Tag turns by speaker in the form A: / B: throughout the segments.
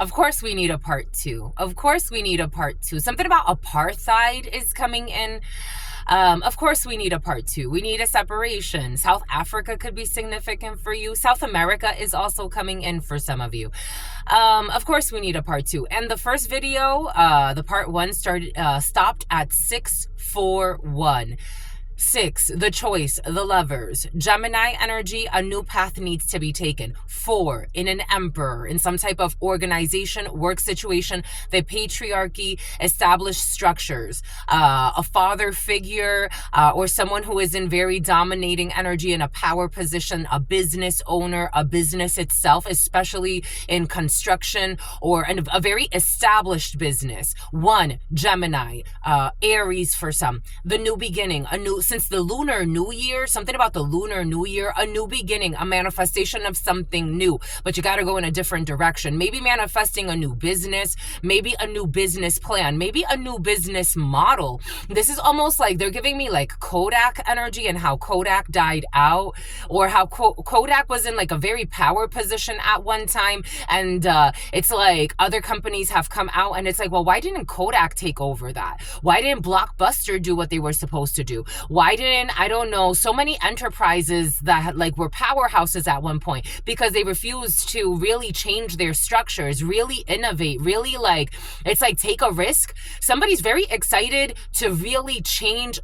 A: Of course we need a part two. Of course we need a part two. Something about apartheid is coming in. Of course we need a part two. We need a separation. South Africa could be significant for you. South America is also coming in for some of you. Of course we need a part two. And the first video, the part one stopped at 641. 6, the choice, the lovers. Gemini energy, a new path needs to be taken. 4, in an emperor, in some type of organization, work situation, the patriarchy, established structures, a father figure, or someone who is in very dominating energy in a power position, a business owner, a business itself, especially in construction or a very established business. 1, Gemini, Aries for some. The new beginning, since the Lunar New Year, something about the Lunar New Year, a new beginning, a manifestation of something new, but you got to go in a different direction. Maybe manifesting a new business, maybe a new business plan, maybe a new business model. This is almost like they're giving me like Kodak energy and how Kodak died out, or how Kodak was in like a very power position at one time. And it's like other companies have come out and it's like, well, why didn't Kodak take over that? Why didn't Blockbuster do what they were supposed to do? Why didn't, I don't know, so many enterprises that like were powerhouses at one point, because they refused to really change their structures, really innovate, really like, it's like take a risk. Somebody's very excited to really change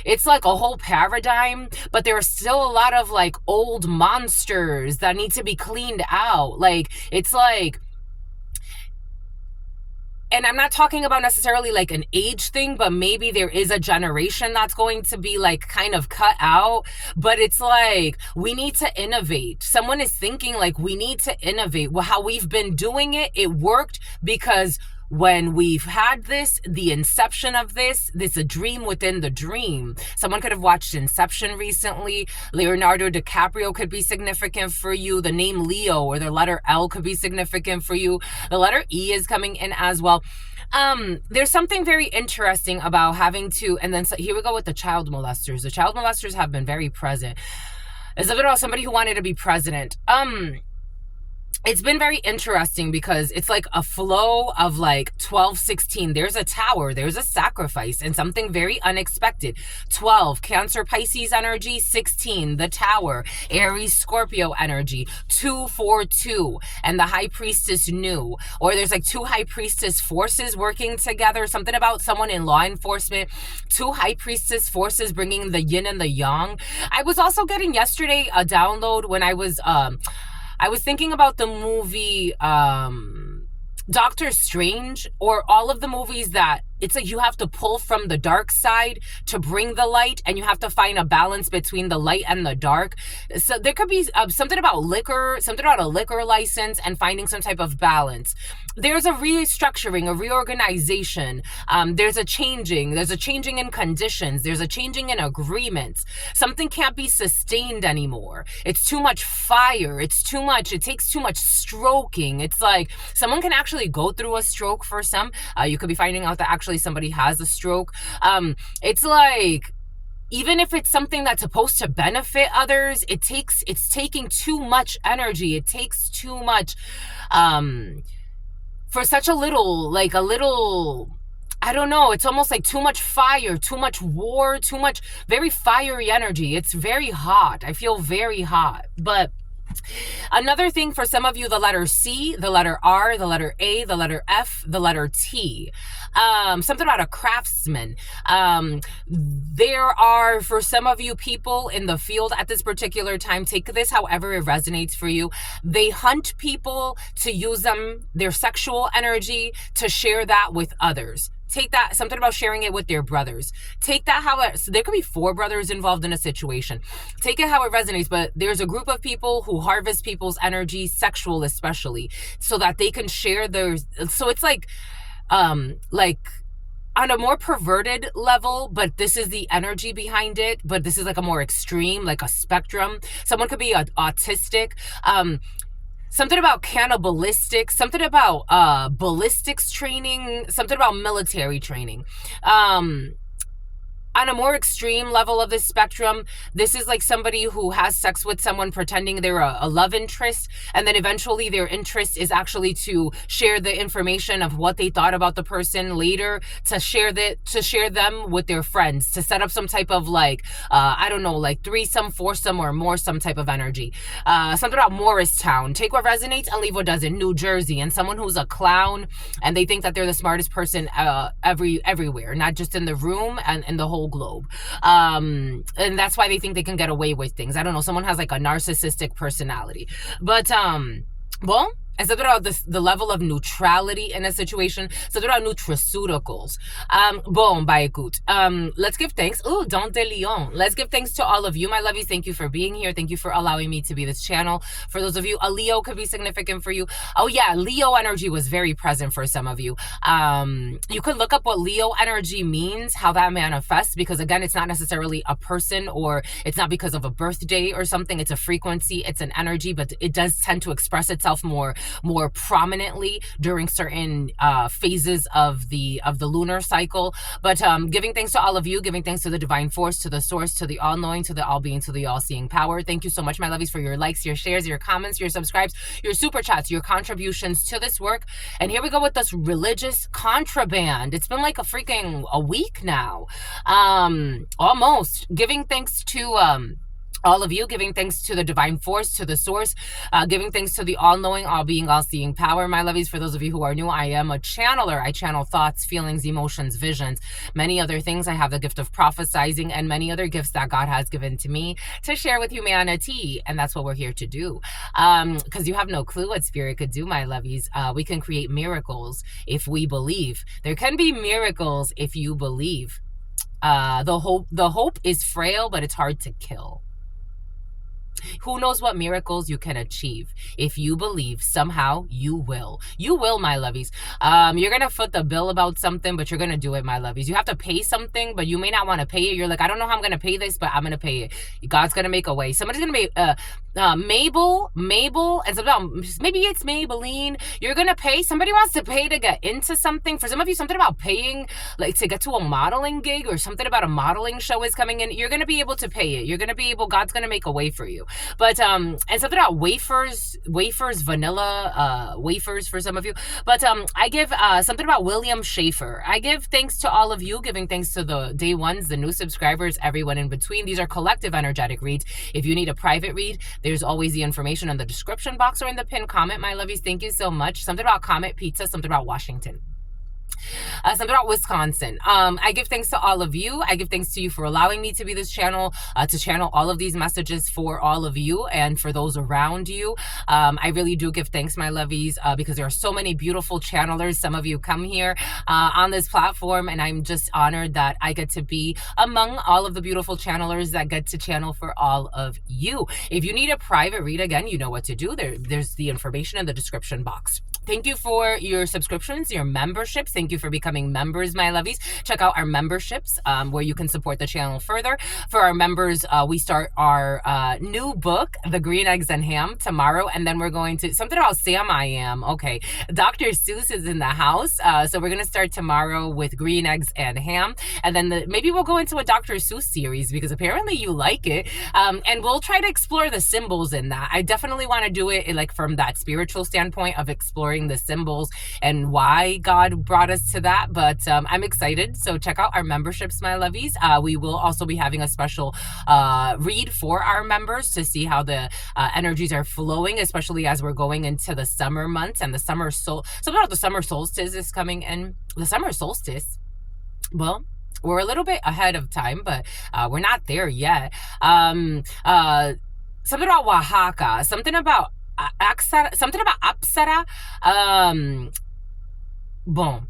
A: it's like a whole paradigm, but there are still a lot of like old monsters that need to be cleaned out. Like, it's like, and I'm not talking about necessarily like an age thing, but maybe there is a generation that's going to be like kind of cut out. But it's like, we need to innovate. Someone is thinking like, we need to innovate. Well, how we've been doing it, it worked because when we've had the inception of this a dream within the dream. Someone could have watched Inception recently. Leonardo DiCaprio could be significant for you. The name Leo or the letter L could be significant for you. The letter E is coming in as well. There's something very interesting about having to, and then so here we go with the child molesters. The child molesters have been very present. It's a bit about somebody who wanted to be president. It's been very interesting because it's like a flow of like 12, 16. There's a tower, there's a sacrifice, and something very unexpected. 12, Cancer, Pisces energy. 16, the tower, Aries, Scorpio energy. 2, 4, 2, and the high priestess knew. Or there's like 2 high priestess forces working together. Something about someone in law enforcement. 2 high priestess forces bringing the yin and the yang. I was also getting yesterday a download when I was thinking about the movie Doctor Strange, or all of the movies that it's like you have to pull from the dark side to bring the light, and you have to find a balance between the light and the dark. So there could be something about liquor, something about a liquor license, and finding some type of balance. There's a restructuring, a reorganization. There's a changing in conditions. There's a changing in agreements. Something can't be sustained anymore. It's too much fire. It's too much. It takes too much stroking. It's like someone can actually go through a stroke for some. You could be finding out that actually somebody has a stroke. It's like, even if it's something that's supposed to benefit others, it's taking too much energy. It takes too much for such a little, I don't know, it's almost like too much fire, too much war, too much very fiery energy. It's very hot. I feel very hot. But another thing for some of you, the letter C, the letter R, the letter A, the letter F, the letter T. Something about a craftsman. There are, for some of you, people in the field at this particular time, take this however it resonates for you. They hunt people to use them, their sexual energy, to share that with others. Take that, something about sharing it with their brothers. Take that so there could be 4 brothers involved in a situation. Take it how it resonates, but there's a group of people who harvest people's energy, sexual especially, so that they can share theirs. So it's like on a more perverted level, but this is the energy behind it. But this is like a more extreme, like a spectrum. Someone could be autistic. Something about cannibalistic, something about ballistics training, something about military training. On a more extreme level of the spectrum, this is like somebody who has sex with someone pretending they're a love interest, and then eventually their interest is actually to share the information of what they thought about the person later, to share them with their friends, to set up some type of like I don't know, like threesome, foursome, or more some type of energy. Something about Morristown. Take what resonates and leave what doesn't. New Jersey. And someone who's a clown and they think that they're the smartest person everywhere, not just in the room and in the whole globe. And that's why they think they can get away with things. I don't know. Someone has like a narcissistic personality. But well, instead about the level of neutrality in a situation, instead about nutraceuticals. Bon, by écoute. Let's give thanks. Oh, Dante Leon. Let's give thanks to all of you, my lovies. Thank you for being here. Thank you for allowing me to be this channel. For those of you, a Leo could be significant for you. Oh yeah, Leo energy was very present for some of you. You could look up what Leo energy means, how that manifests, because again, it's not necessarily a person, or it's not because of a birthday or something. It's a frequency, it's an energy, but it does tend to express itself more prominently during certain phases of the lunar cycle. But giving thanks to all of you, giving thanks to the divine force, to the source, to the all-knowing, to the all-being, to the all-seeing power. Thank you so much, my lovies, for your likes, your shares, your comments, your subscribes, your super chats, your contributions to this work. And here we go with this religious contraband. It's been like a week now, almost. Giving thanks to all of you, giving thanks to the divine force, to the source, giving thanks to the all-knowing, all-being, all-seeing power, my lovies. For those of you who are new, I am a channeler. I channel thoughts, feelings, emotions, visions, many other things. I have the gift of prophesizing and many other gifts that God has given to me to share with humanity, and that's what we're here to do. Because you have no clue what spirit could do, my lovies. We can create miracles if we believe. There can be miracles if you believe. The hope is frail, but it's hard to kill. Who knows what miracles you can achieve? If you believe, somehow you will. You will, my lovies. You're going to foot the bill about something, but you're going to do it, my lovies. You have to pay something, but you may not want to pay it. You're like, I don't know how I'm going to pay this, but I'm going to pay it. God's going to make a way. Somebody's going to make... Mabel, and maybe it's Maybelline. You're gonna pay. Somebody wants to pay to get into something. For some of you, something about paying, like to get to a modeling gig, or something about a modeling show is coming in. You're gonna be able to pay it. You're gonna be able. God's gonna make a way for you. But and something about wafers, vanilla wafers for some of you. But I give something about William Schaefer. I give thanks to all of you, giving thanks to the day ones, the new subscribers, everyone in between. These are collective energetic reads. If you need a private read, there's always the information in the description box or in the pinned comment, my lovies. Thank you so much. Something about Comet Pizza, something about Washington. Something about Wisconsin. I give thanks to all of you. I give thanks to you for allowing me to be this channel, to channel all of these messages for all of you and for those around you. I really do give thanks, my lovies, because there are so many beautiful channelers. Some of you come here on this platform, and I'm just honored that I get to be among all of the beautiful channelers that get to channel for all of you. If you need a private read, again, you know what to do. There's the information in the description box. Thank you for your subscriptions, your memberships. Thank you for becoming members, my lovies. Check out our memberships where you can support the channel further. For our members, we start our new book, The Green Eggs and Ham, tomorrow. And then we're going to, something about Sam I Am. Okay, Dr. Seuss is in the house. So we're going to start tomorrow with Green Eggs and Ham. And then maybe we'll go into a Dr. Seuss series, because apparently you like it. And we'll try to explore the symbols in that. I definitely want to do it like from that spiritual standpoint of exploring the symbols and why God brought us to that. But I'm excited. So check out our memberships, my lovies. We will also be having a special read for our members to see how the energies are flowing, especially as we're going into the summer months and the summer something about the summer solstice is coming in. The summer solstice, well, we're a little bit ahead of time, but we're not there yet. Something about Oaxaca, something about Apsara. Bon.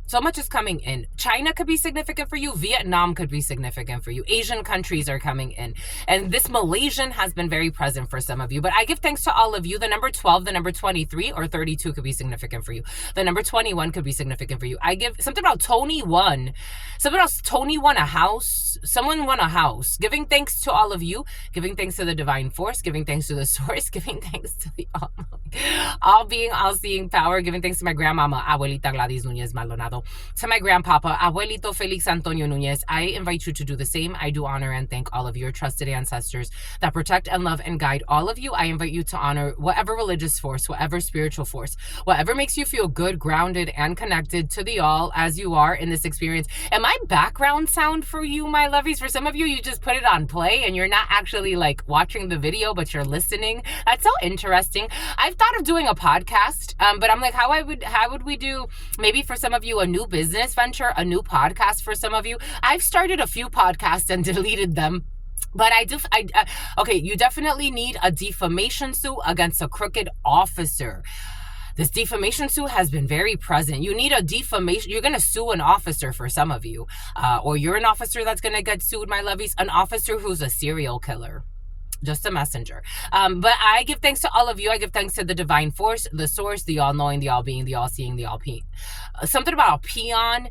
A: So much is coming in. China could be significant for you. Vietnam could be significant for you. Asian countries are coming in. And this Malaysian has been very present for some of you. But I give thanks to all of you. The number 12, the number 23, or 32 could be significant for you. The number 21 could be significant for you. I give something about Tony won. Something else, Tony won a house. Someone won a house. Giving thanks to all of you. Giving thanks to the divine force. Giving thanks to the source. Giving thanks to the all being, all seeing power. Giving thanks to my grandmama, Abuelita Gladys Nunez Maldonado. well. To my grandpapa, Abuelito Felix Antonio Nunez, I invite you to do the same. I do honor and thank all of your trusted ancestors that protect and love and guide all of you. I invite you to honor whatever religious force, whatever spiritual force, whatever makes you feel good, grounded, and connected to the all as you are in this experience. And my background sound for you, my lovies, for some of you, you just put it on play and you're not actually like watching the video, but you're listening. That's so interesting. I've thought of doing a podcast, but I'm like, how would we do, maybe for some of you, a new business venture, a new podcast for some of you. I've started a few podcasts and deleted them. But okay, you definitely need a defamation suit against a crooked officer. This defamation suit has been very present. You need a defamation. You're going to sue an officer for some of you. Or you're an officer that's going to get sued, my lovies. An officer who's a serial killer. Just a messenger. But I give thanks to all of you. I give thanks to the divine force, the source, the all-knowing, the all-being, the all-seeing, the all-peeing. Something about a peon.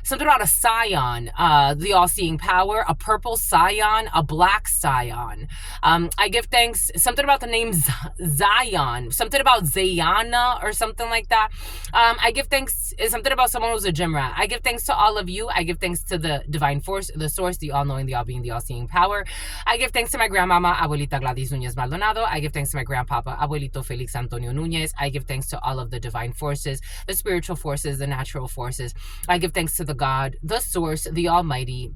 A: Something about a scion, the all-seeing power, a purple scion, a black scion. I give thanks, something about the name Zion, something about Zayana or something like that. I give thanks, something about someone who's a gym rat. I give thanks to all of you. I give thanks to the divine force, the source, the all-knowing, the all-being, the all-seeing power. I give thanks to my grandmama, Abuelita Gladys Nunez Maldonado. I give thanks to my grandpapa, Abuelito Felix Antonio Nunez. I give thanks to all of the divine forces, the spiritual forces, the natural forces. I give thanks to the God, the source, the almighty,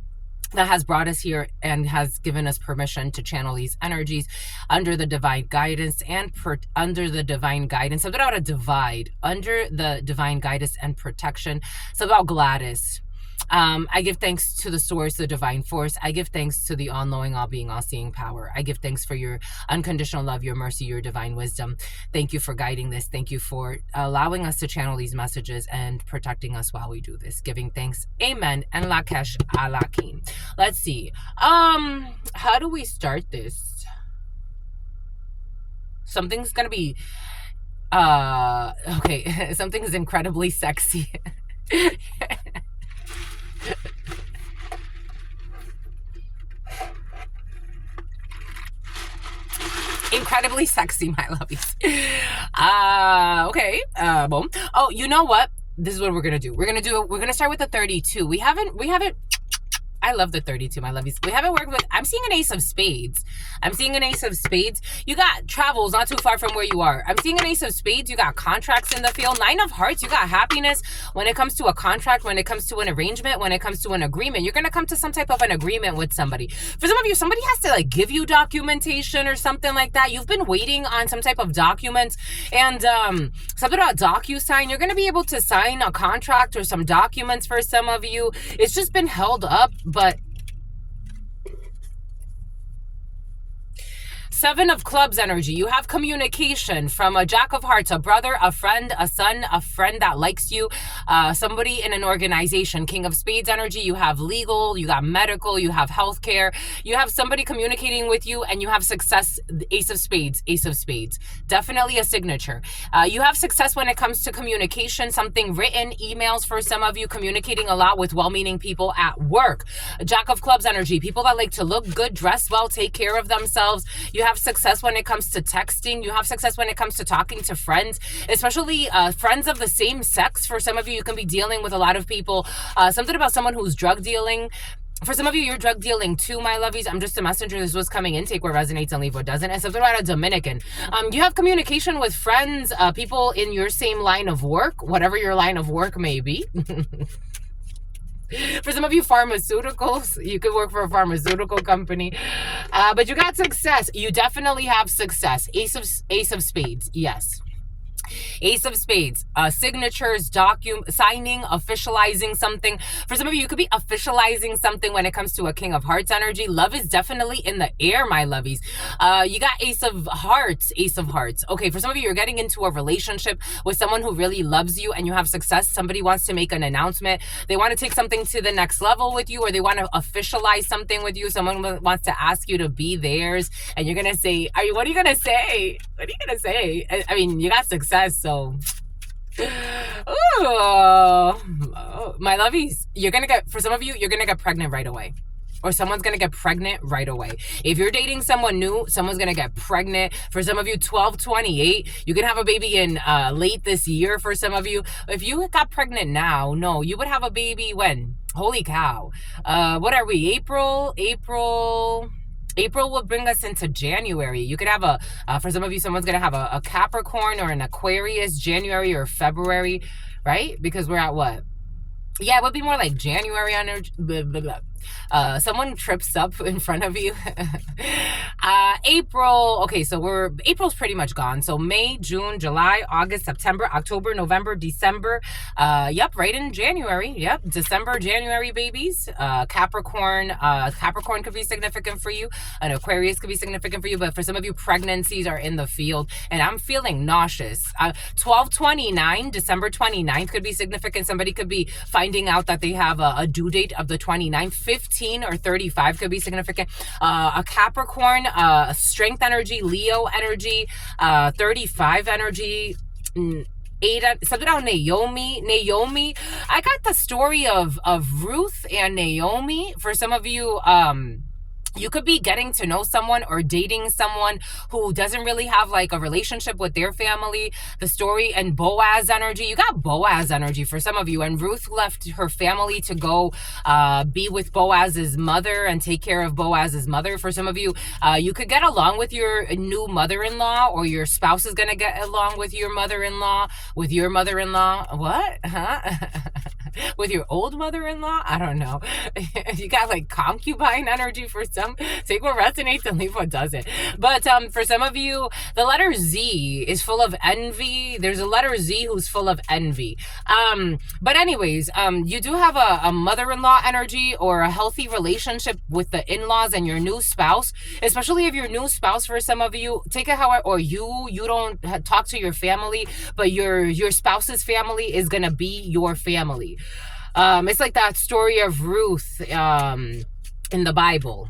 A: that has brought us here and has given us permission to channel these energies under the divine guidance and under the divine guidance. Something about a divide, under the divine guidance and protection. Something about Gladys. I give thanks to the source, the divine force. I give thanks to the all-knowing, all-being, all-seeing power. I give thanks for your unconditional love, your mercy, your divine wisdom. Thank you for guiding this. Thank you for allowing us to channel these messages and protecting us while we do this. Giving thanks. Amen. And Lakesh Alakim. Let's see. How do we start this? Something's gonna be okay. Something is incredibly sexy. Incredibly sexy, my lovies. Okay. Boom. Oh, you know what? This is what we're gonna do. We're gonna start with the 32. We haven't. I love the 32, my lovies. We haven't worked with, I'm seeing an ace of spades. I'm seeing an ace of spades. You got travels not too far from where you are. I'm seeing an ace of spades. You got contracts in the field. 9 of hearts. You got happiness when it comes to a contract, when it comes to an arrangement, when it comes to an agreement. You're going to come to some type of an agreement with somebody. For some of you, somebody has to like give you documentation or something like that. You've been waiting on some type of documents and something about DocuSign. You're going to be able to sign a contract or some documents for some of you. It's just been held up. But 7 of clubs energy. You have communication from a jack of hearts, a brother, a friend, a son, a friend that likes you, somebody in an organization. King of spades energy. You have legal, you got medical, you have healthcare, you have somebody communicating with you, and you have success. Ace of spades, ace of spades. Definitely a signature. You have success when it comes to communication, something written, emails for some of you, communicating a lot with well-meaning people at work. Jack of clubs energy. People that like to look good, dress well, take care of themselves. You have success when it comes to texting. You have success when it comes to talking to friends, especially friends of the same sex. For some of you, you can be dealing with a lot of people. Something about someone who's drug dealing. For some of you, you're drug dealing too, my lovies. I'm just a messenger. This was coming in. Take what resonates and leave what doesn't. And something about a Dominican. You have communication with friends, people in your same line of work, whatever your line of work may be. For some of you, pharmaceuticals, you could work for a pharmaceutical company, but you got success. You definitely have success. Ace of spades. Yes. Ace of spades, signatures, signing, officializing something. For some of you, you could be officializing something when it comes to a king of hearts energy. Love is definitely in the air, my lovies. You got ace of hearts, ace of hearts. Okay, for some of you, you're getting into a relationship with someone who really loves you and you have success. Somebody wants to make an announcement. They want to take something to the next level with you, or they want to officialize something with you. Someone wants to ask you to be theirs, and you're going to say, what are you going to say? What are you going to say? I mean, you got success. So, ooh, my lovies, you're gonna get, for some of you, you're gonna get pregnant right away. or someone's going to get pregnant right away. If you're dating someone new, someone's going to get pregnant. For some of you, 12-28, you can have a baby in late this year for some of you. If you got pregnant now, no, you would have a baby when? Holy cow. What are we? April will bring us into January. You could have for some of you, someone's going to have a Capricorn or an Aquarius, January or February, right? Because we're at what? Yeah, it would be more like January energy. Blah, blah, blah. Someone trips up in front of you. April. Okay, so April's pretty much gone. So May, June, July, August, September, October, November, December. Yep, right in January. Yep, December, January babies. Capricorn. Capricorn could be significant for you. An Aquarius could be significant for you. But for some of you, pregnancies are in the field. And I'm feeling nauseous. 12-29, December 29th could be significant. Somebody could be finding out that they have a due date of the 29th. 15 or 35 could be significant. A Capricorn, strength energy, Leo energy, 35 energy, something about Naomi. I got the story of Ruth and Naomi. For some of you, you could be getting to know someone or dating someone who doesn't really have like a relationship with their family. The story and Boaz energy. You got Boaz energy for some of you. And Ruth left her family to go be with Boaz's mother and take care of Boaz's mother. For some of you, you could get along with your new mother-in-law, or your spouse is going to get along with your mother-in-law, with your mother-in-law. What? Huh? With your old mother-in-law? I don't know. You got like concubine energy for some. Take what resonates and leave what doesn't. But for some of you, the letter Z is full of envy. There's a letter Z who's full of envy. But anyways, you do have a mother-in-law energy or a healthy relationship with the in-laws and your new spouse, especially if your new spouse, for some of you, take it how, or you don't talk to your family, but your spouse's family is gonna be your family. It's like that story of Ruth in the Bible.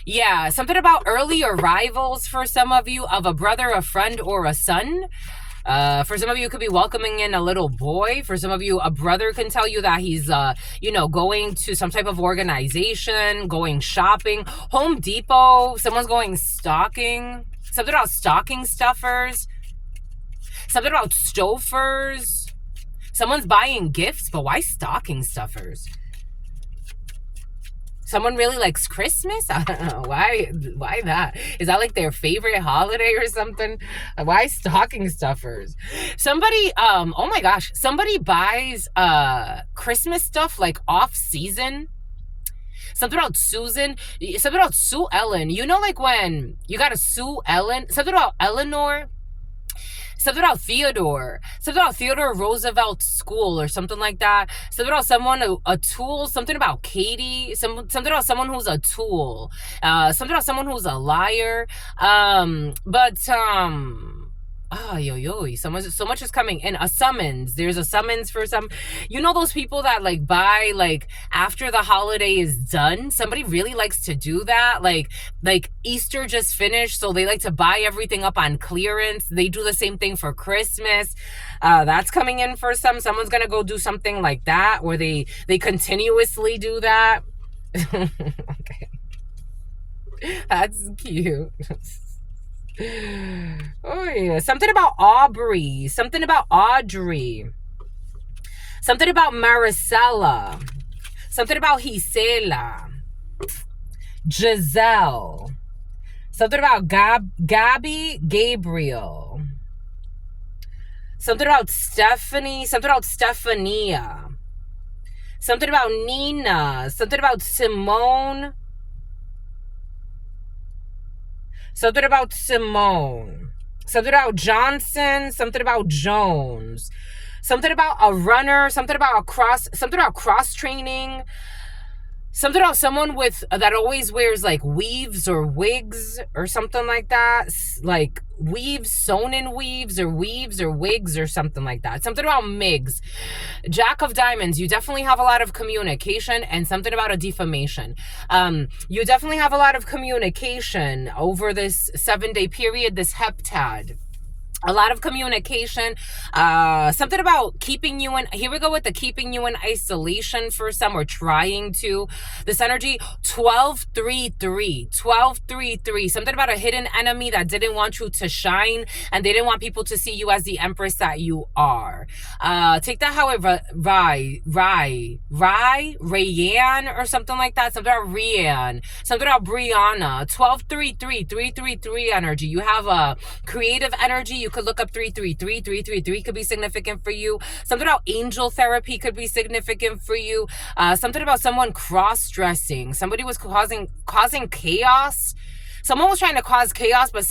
A: Yeah, something about early arrivals for some of you of a brother, a friend, or a son. For some of you, it could be welcoming in a little boy. For some of you, a brother can tell you that he's, going to some type of organization, going shopping. Home Depot, someone's going stocking. Something about stocking stuffers. Something about stofers. Someone's buying gifts, but why stocking stuffers? Someone really likes Christmas? I don't know. Why that? Is that like their favorite holiday or something? Why stocking stuffers? Somebody, oh my gosh, somebody buys Christmas stuff like off season. Something about Susan. Something about Sue Ellen. You know, like when you got a Sue Ellen. Something about Eleanor. Something about Theodore. Something about Theodore Roosevelt's school or something like that. Something about someone, a tool. Something about Katie. Something about someone who's a tool. Something about someone who's a liar. So much is coming in. A summons. There's a summons for some. You know those people that like buy like after the holiday is done? Somebody really likes to do that. Like Easter just finished, so they like to buy everything up on clearance. They do the same thing for Christmas. That's coming in for some. Someone's gonna go do something like that, where they continuously do that. Okay. That's cute. Oh yeah, something about Aubrey, something about Audrey, something about Maricela, something about Gisela, Giselle, something about Gabby, Gabriel, something about Stephanie, something about Stephania, something about Nina, something about Simone. Something about Simone. Something about Johnson. Something about Jones. Something about a runner. Something about cross training. Something about someone that always wears like weaves or wigs or something like that. Like weaves, sewn in weaves or wigs or something like that. Something about Migs. Jack of Diamonds. You definitely have a lot of communication, and something about a defamation. You definitely have a lot of communication over this 7-day period, this heptad. A lot of communication, something about keeping you in, here we go with the keeping you in isolation for some, or trying to. This energy, 1233, something about a hidden enemy that didn't want you to shine, and they didn't want people to see you as the empress that you are. Take that however, Rayanne, or something like that, something about Rianne, something about Brianna. 1233 energy. You have a creative energy. You could look up 333 could be significant for you. Something about angel therapy could be significant for you. Something about someone cross-dressing. Somebody was causing chaos. Someone was trying to cause chaos, but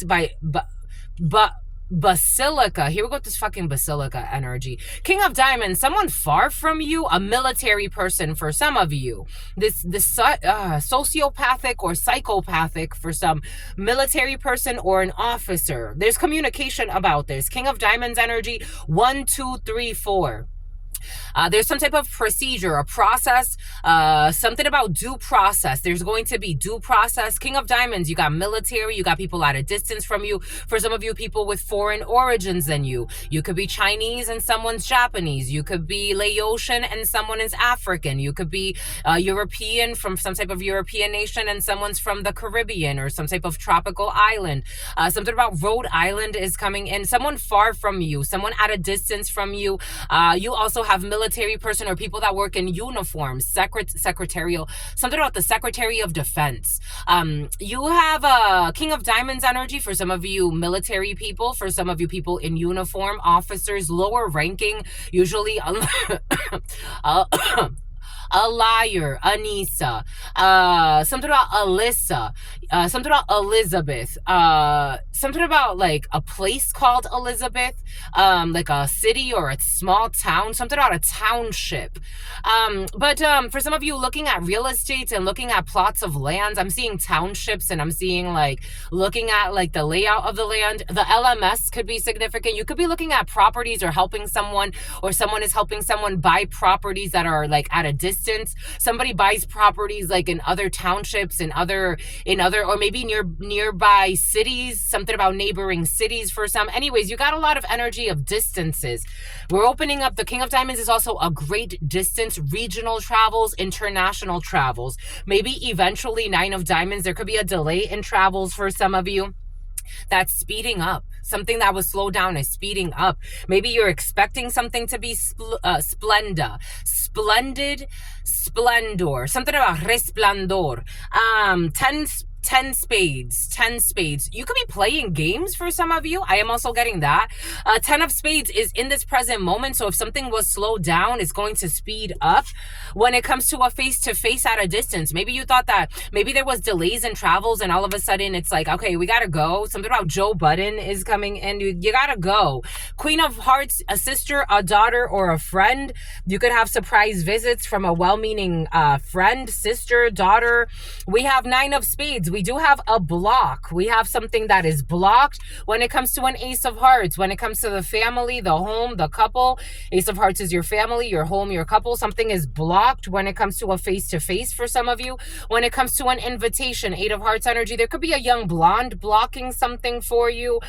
A: basilica. Here we go with this fucking basilica energy. King of Diamonds, someone far from you, a military person for some of you. This sociopathic or psychopathic for some, military person or an officer. There's communication about this. King of Diamonds energy, 1, 2, 3, 4. There's some type of procedure, a process, something about due process. There's going to be due process. King of Diamonds, you got military, you got people at a distance from you. For some of you, people with foreign origins than you. You could be Chinese and someone's Japanese. You could be Laotian and someone is African. You could be European, from some type of European nation, and someone's from the Caribbean or some type of tropical island. Something about Rhode Island is coming in. Someone far from you, someone at a distance from you. You also have military person or people that work in uniforms, secretarial, something about the Secretary of Defense. You have a King of Diamonds energy for some of you military people, for some of you people in uniform, officers, lower ranking, usually a liar, Anissa, something about Alyssa, something about Elizabeth, something about like a place called Elizabeth, like a city or a small town, something about a township. But for some of you looking at real estate and looking at plots of lands, I'm seeing townships, and I'm seeing like looking at like the layout of the land. The LMS could be significant. You could be looking at properties or helping someone, or someone is helping someone buy properties that are like at a distance. Somebody buys properties like in other townships, in other, or maybe nearby cities, something about neighboring cities for some. Anyways, you got a lot of energy of distances. We're opening up. The King of Diamonds is also a great distance, regional travels, international travels. Maybe eventually Nine of Diamonds, there could be a delay in travels for some of you. That's speeding up. Something that was slowed down is speeding up. Maybe you're expecting something to be splendid, splendor, something about resplendor. 10 spades. You could be playing games for some of you. I am also getting that. 10 of spades is in this present moment. So if something was slowed down, it's going to speed up when it comes to a face-to-face at a distance. Maybe you thought that maybe there was delays in travels, and all of a sudden it's like, okay, we gotta go. Something about Joe Budden is coming in. You gotta go. Queen of Hearts, a sister, a daughter, or a friend. You could have surprise visits from a well-meaning friend, sister, daughter. We have 9 of spades. We do have a block. We have something that is blocked when it comes to an Ace of Hearts. When it comes to the family, the home, the couple. Ace of Hearts is your family, your home, your couple. Something is blocked when it comes to a face-to-face for some of you. When it comes to an invitation, 8 of Hearts energy, there could be a young blonde blocking something for you.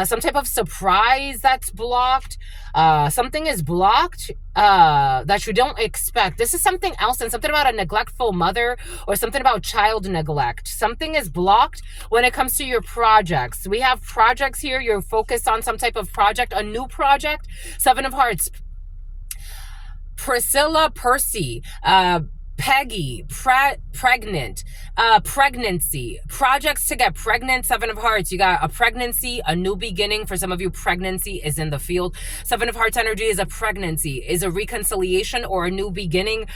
A: Some type of surprise that's blocked. Something is blocked that you don't expect. This is something else, and something about a neglectful mother, or something about child neglect. Something is blocked when it comes to your projects. We have projects here. You're focused on some type of project, a new project. 7 of Hearts. Priscilla, Percy, Peggy, pregnant, pregnancy, projects to get pregnant. 7 of Hearts, you got a pregnancy, a new beginning. For some of you, pregnancy is in the field. 7 of Hearts energy is a pregnancy, is a reconciliation or a new beginning.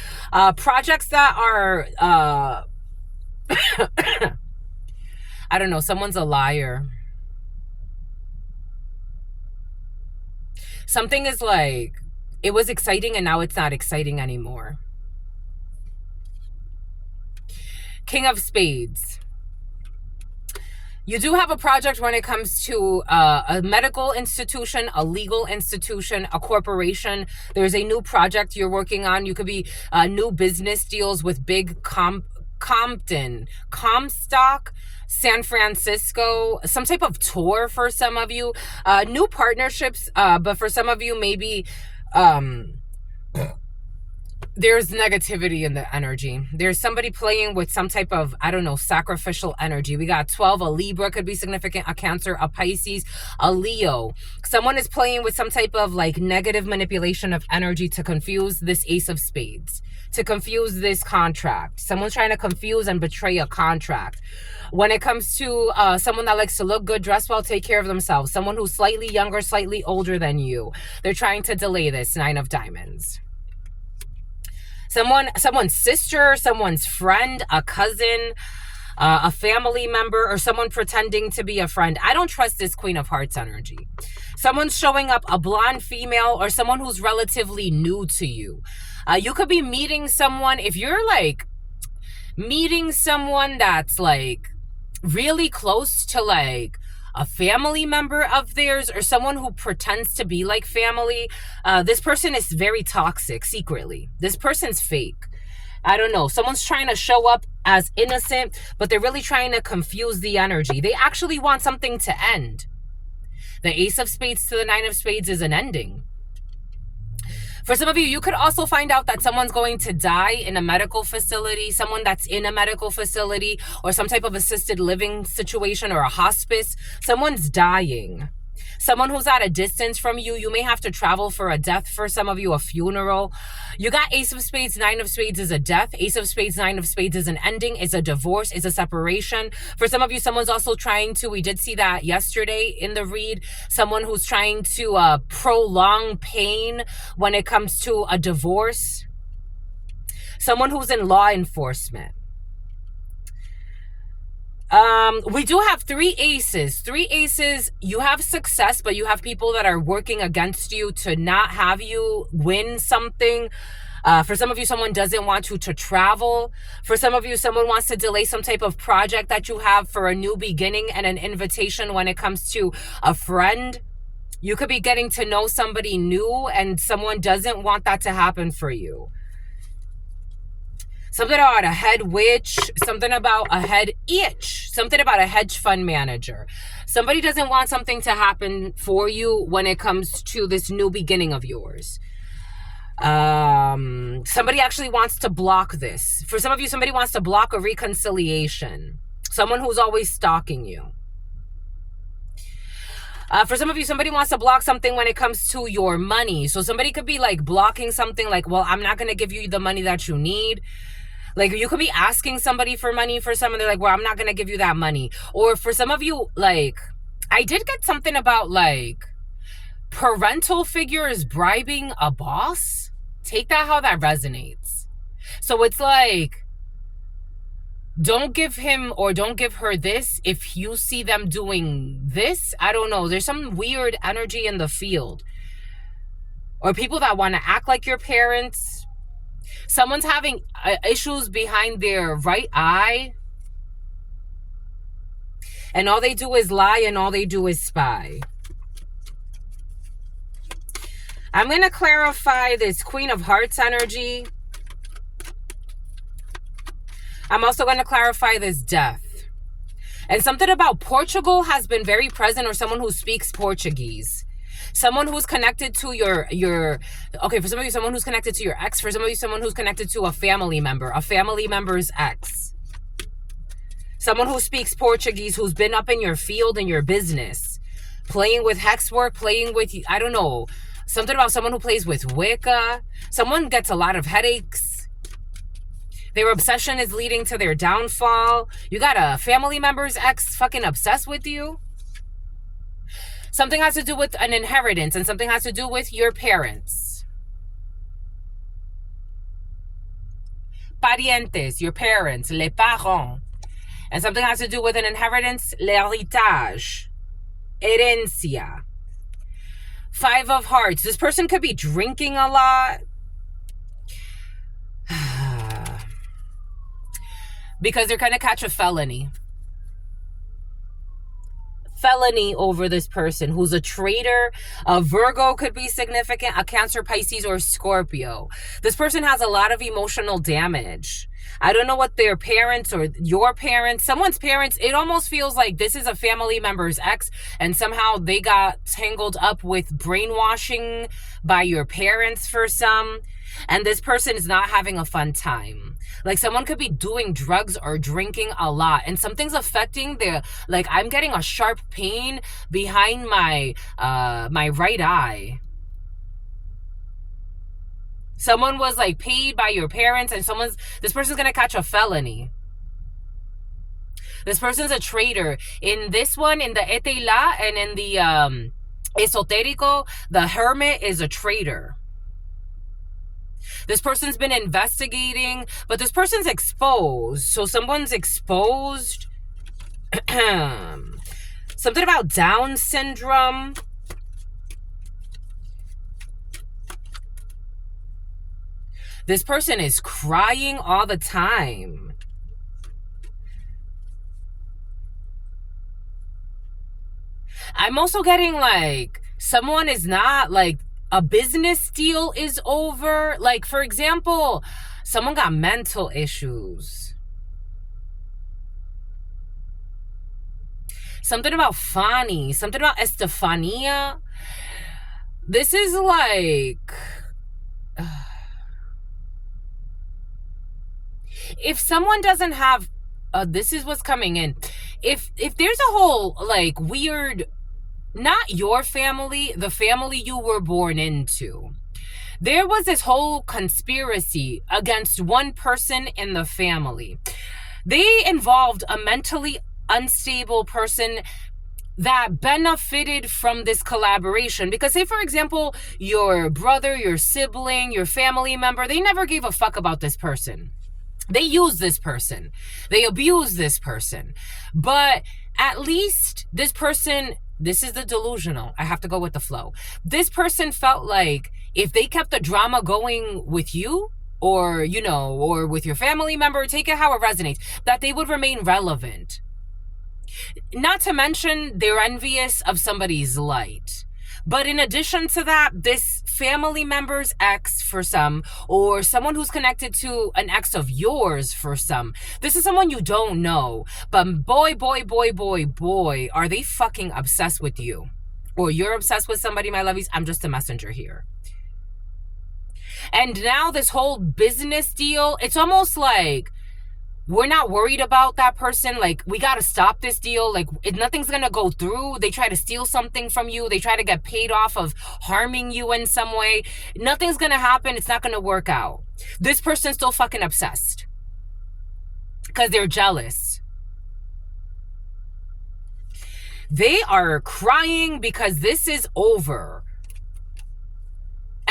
A: Projects that are, I don't know, someone's a liar. Something is like, it was exciting and now it's not exciting anymore. King of Spades. You do have a project when it comes to a medical institution, a legal institution, a corporation. There's a new project you're working on. You could be new business deals with big Compton, Comstock, San Francisco, some type of tour for some of you, new partnerships, but for some of you, maybe there's negativity in the energy. There's somebody playing with some type of, I don't know, sacrificial energy. We got 12, a Libra could be significant, a Cancer, a Pisces, a Leo. Someone is playing with some type of like negative manipulation of energy to confuse this Ace of Spades, to confuse this contract. Someone's trying to confuse and betray a contract. When it comes to someone that likes to look good, dress well, take care of themselves, someone who's slightly younger, slightly older than you, they're trying to delay this. 9 of Diamonds. Someone's sister, someone's friend, a cousin, a family member, or someone pretending to be a friend. I don't trust this Queen of Hearts energy. Someone's showing up, a blonde female, or someone who's relatively new to you. You could be meeting someone, if you're like meeting someone that's like really close to like a family member of theirs, or someone who pretends to be like family. This person is very toxic secretly. This person's fake. I don't know. Someone's trying to show up as innocent, but they're really trying to confuse the energy. They actually want something to end. The Ace of Spades to the 9 of Spades is an ending. For some of you, you could also find out that someone's going to die in a medical facility, someone that's in a medical facility, or some type of assisted living situation, or a hospice. Someone's dying. Someone who's at a distance from you. You may have to travel for a death. For some of you, a funeral. You got Ace of Spades, 9 of Spades is a death. Ace of Spades, 9 of Spades is an ending, is a divorce, is a separation. For some of you, someone's also trying to, we did see that yesterday in the read, someone who's trying to prolong pain when it comes to a divorce. Someone who's in law enforcement. We do have 3 aces. 3 aces, you have success, but you have people that are working against you to not have you win something. For some of you, someone doesn't want you to travel. For some of you, someone wants to delay some type of project that you have for a new beginning and an invitation when it comes to a friend. You could be getting to know somebody new and someone doesn't want that to happen for you. Something about a head witch, something about a head itch, something about a hedge fund manager. Somebody doesn't want something to happen for you when it comes to this new beginning of yours. Somebody actually wants to block this. For some of you, somebody wants to block a reconciliation. Someone who's always stalking you. For some of you, somebody wants to block something when it comes to your money. So somebody could be like blocking something like, well, I'm not going to give you the money that you need. Like you could be asking somebody for money for someone. They're like, well, I'm not going to give you that money. Or for some of you, like, I did get something about like parental figures bribing a boss. Take that how that resonates. So it's like, don't give him or don't give her this if you see them doing this. I don't know. There's some weird energy in the field. Or people that want to act like your parents. Someone's having issues behind their right eye. And all they do is lie and all they do is spy. I'm going to clarify this Queen of Hearts energy. I'm also going to clarify this death. And something about Portugal has been very present, or someone who speaks Portuguese. Someone who's connected to your okay, for some of you, someone who's connected to your ex. For some of you, someone who's connected to a family member's ex. Someone who speaks Portuguese, who's been up in your field, in your business. Playing with hex work, playing with, I don't know, something about someone who plays with Wicca. Someone gets a lot of headaches. Their obsession is leading to their downfall. You got a family member's ex fucking obsessed with you. Something has to do with an inheritance, and something has to do with your parents. Parientes, your parents, les parents. And something has to do with an inheritance, l'héritage, herencia. 5 of Hearts. This person could be drinking a lot. Because they're going to catch a felony over this person who's a traitor. A Virgo could be significant, a Cancer, Pisces, or Scorpio. This person has a lot of emotional damage. I don't know what their parents or your parents, someone's parents, it almost feels like this is a family member's ex and somehow they got tangled up with brainwashing by your parents for some. And this person is not having a fun time. Like someone could be doing drugs or drinking a lot and something's affecting their, like I'm getting a sharp pain behind my my right eye. Someone was like paid by your parents and this person's gonna catch a felony. This person's a traitor. In this one, in the Etela and in the Esotérico, the hermit is a traitor. This person's been investigating, but this person's exposed. So someone's exposed. Something about Down syndrome. This person is crying all the time. I'm also getting like someone is not like a business deal is over. Like, for example, someone got mental issues. Something about Fanny. Something about Estefania. This is like... if someone doesn't have... this is what's coming in. If there's a whole, like, weird... not your family, the family you were born into. There was this whole conspiracy against one person in the family. They involved a mentally unstable person that benefited from this collaboration. Because say, for example, your brother, your sibling, your family member, they never gave a fuck about this person. They use this person. They abuse this person. But at least this person... this is the delusional. I have to go with the flow. This person felt like if they kept the drama going with you or, you know, or with your family member, take it how it resonates, that they would remain relevant. Not to mention they're envious of somebody's light. But in addition to that, this family member's ex for some, or someone who's connected to an ex of yours for some, this is someone you don't know. But boy, are they fucking obsessed with you. Or you're obsessed with somebody, my lovies. I'm just a messenger here. And now this whole business deal, it's almost like... we're not worried about that person. Like, we got to stop this deal. Like, nothing's going to go through. They try to steal something from you. They try to get paid off of harming you in some way. Nothing's going to happen. It's not going to work out. This person's still fucking obsessed. Because they're jealous. They are crying because this is over.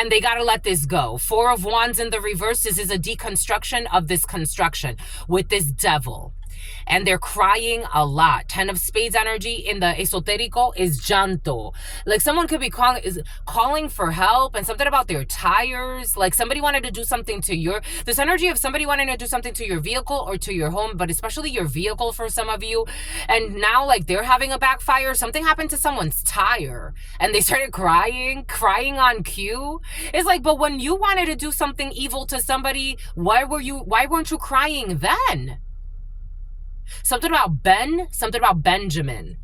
A: And they got to let this go. Four of Wands in the reverse. This is a deconstruction of this construction with this devil. And they're crying a lot. 10 of Spades energy in the Esotérico is llanto. Like someone could be calling for help and something about their tires. Like somebody wanted to do something to this energy of somebody wanting to do something to your vehicle or to your home, but especially your vehicle for some of you. And now like they're having a backfire. Something happened to someone's tire and they started crying on cue. It's like, but when you wanted to do something evil to somebody, why weren't you crying then? Something about something about Benjamin.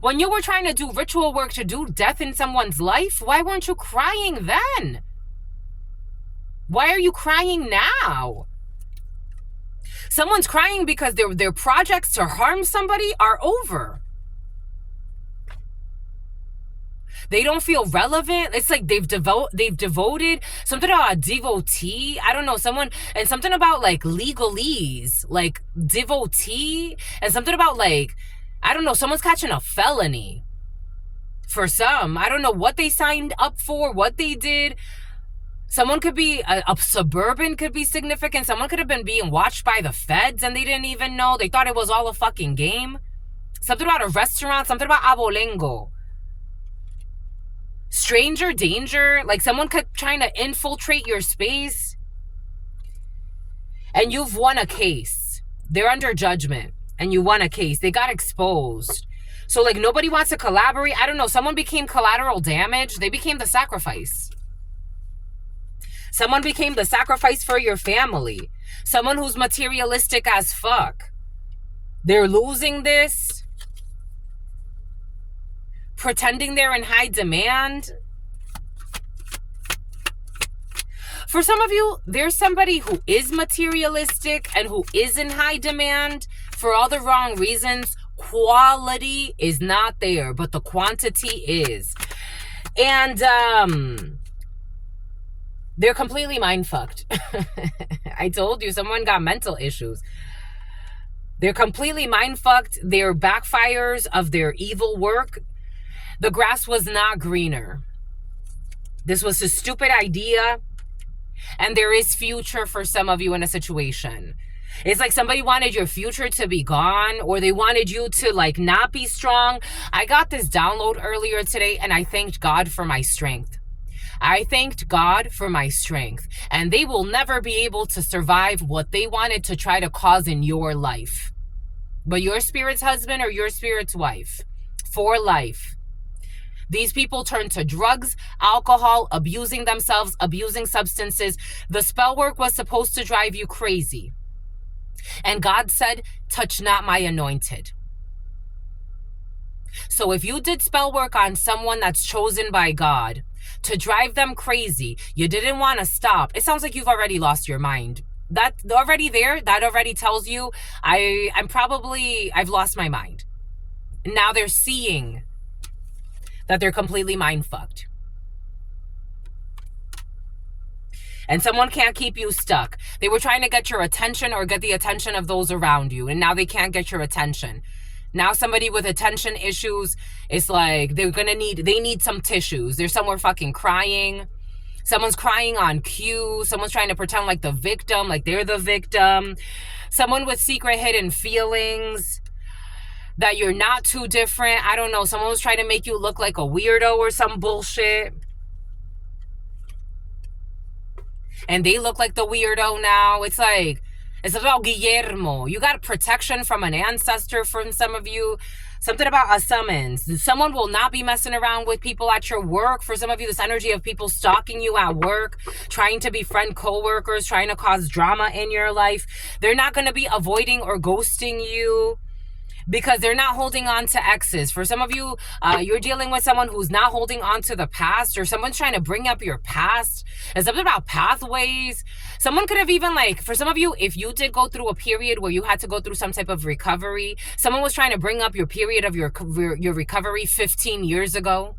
A: When you were trying to do ritual work to do death in someone's life, why weren't you crying then? Why are you crying now? Someone's crying because their projects to harm somebody are over. They don't feel relevant. It's like they've devoted something about a devotee. I don't know, and something about like legalese, like devotee, and something about like, I don't know, someone's catching a felony for some. I don't know what they signed up for, what they did. Someone could be, a suburban could be significant. Someone could have been being watched by the feds and they didn't even know. They thought it was all a fucking game. Something about a restaurant, something about abolengo. Stranger danger, like someone kept trying to infiltrate your space. And you've won a case. They're under judgment and you won a case. They got exposed. So like nobody wants to collaborate. I don't know, someone became collateral damage. They became the sacrifice. Someone became the sacrifice for your family. Someone who's materialistic as fuck. They're losing this, pretending they're in high demand. For some of you, there's somebody who is materialistic and who is in high demand for all the wrong reasons. Quality is not there, but the quantity is. And they're completely mind-fucked. I told you, someone got mental issues. They're completely mind-fucked. They're backfires of their evil work. The grass was not greener. This was a stupid idea. And there is future for some of you in a situation. It's like somebody wanted your future to be gone, or they wanted you to like not be strong. I got this download earlier today, and I thanked God for my strength. I thanked God for my strength. And they will never be able to survive what they wanted to try to cause in your life. But your spirit's husband or your spirit's wife, for life. These people turn to drugs, alcohol, abusing themselves, abusing substances. The spell work was supposed to drive you crazy. And God said, touch not my anointed. So if you did spell work on someone that's chosen by God to drive them crazy, you didn't want to stop. It sounds like you've already lost your mind. That already there, that already tells you I've lost my mind. Now they're seeing that they're completely mind-fucked. And someone can't keep you stuck. They were trying to get your attention or get the attention of those around you, and now they can't get your attention. Now somebody with attention issues, it's like they need some tissues. They're somewhere fucking crying. Someone's crying on cue. Someone's trying to pretend like the victim, like they're the victim. Someone with secret hidden feelings. That you're not too different. I don't know. Someone was trying to make you look like a weirdo or some bullshit. And they look like the weirdo now. It's about Guillermo. You got protection from an ancestor from some of you. Something about a summons. Someone will not be messing around with people at your work. For some of you, this energy of people stalking you at work, trying to befriend coworkers, trying to cause drama in your life. They're not going to be avoiding or ghosting you, because they're not holding on to exes. For some of you, you're dealing with someone who's not holding on to the past, or someone's trying to bring up your past. It's something about pathways. Someone could have even for some of you, if you did go through a period where you had to go through some type of recovery, someone was trying to bring up your period of your recovery 15 years ago.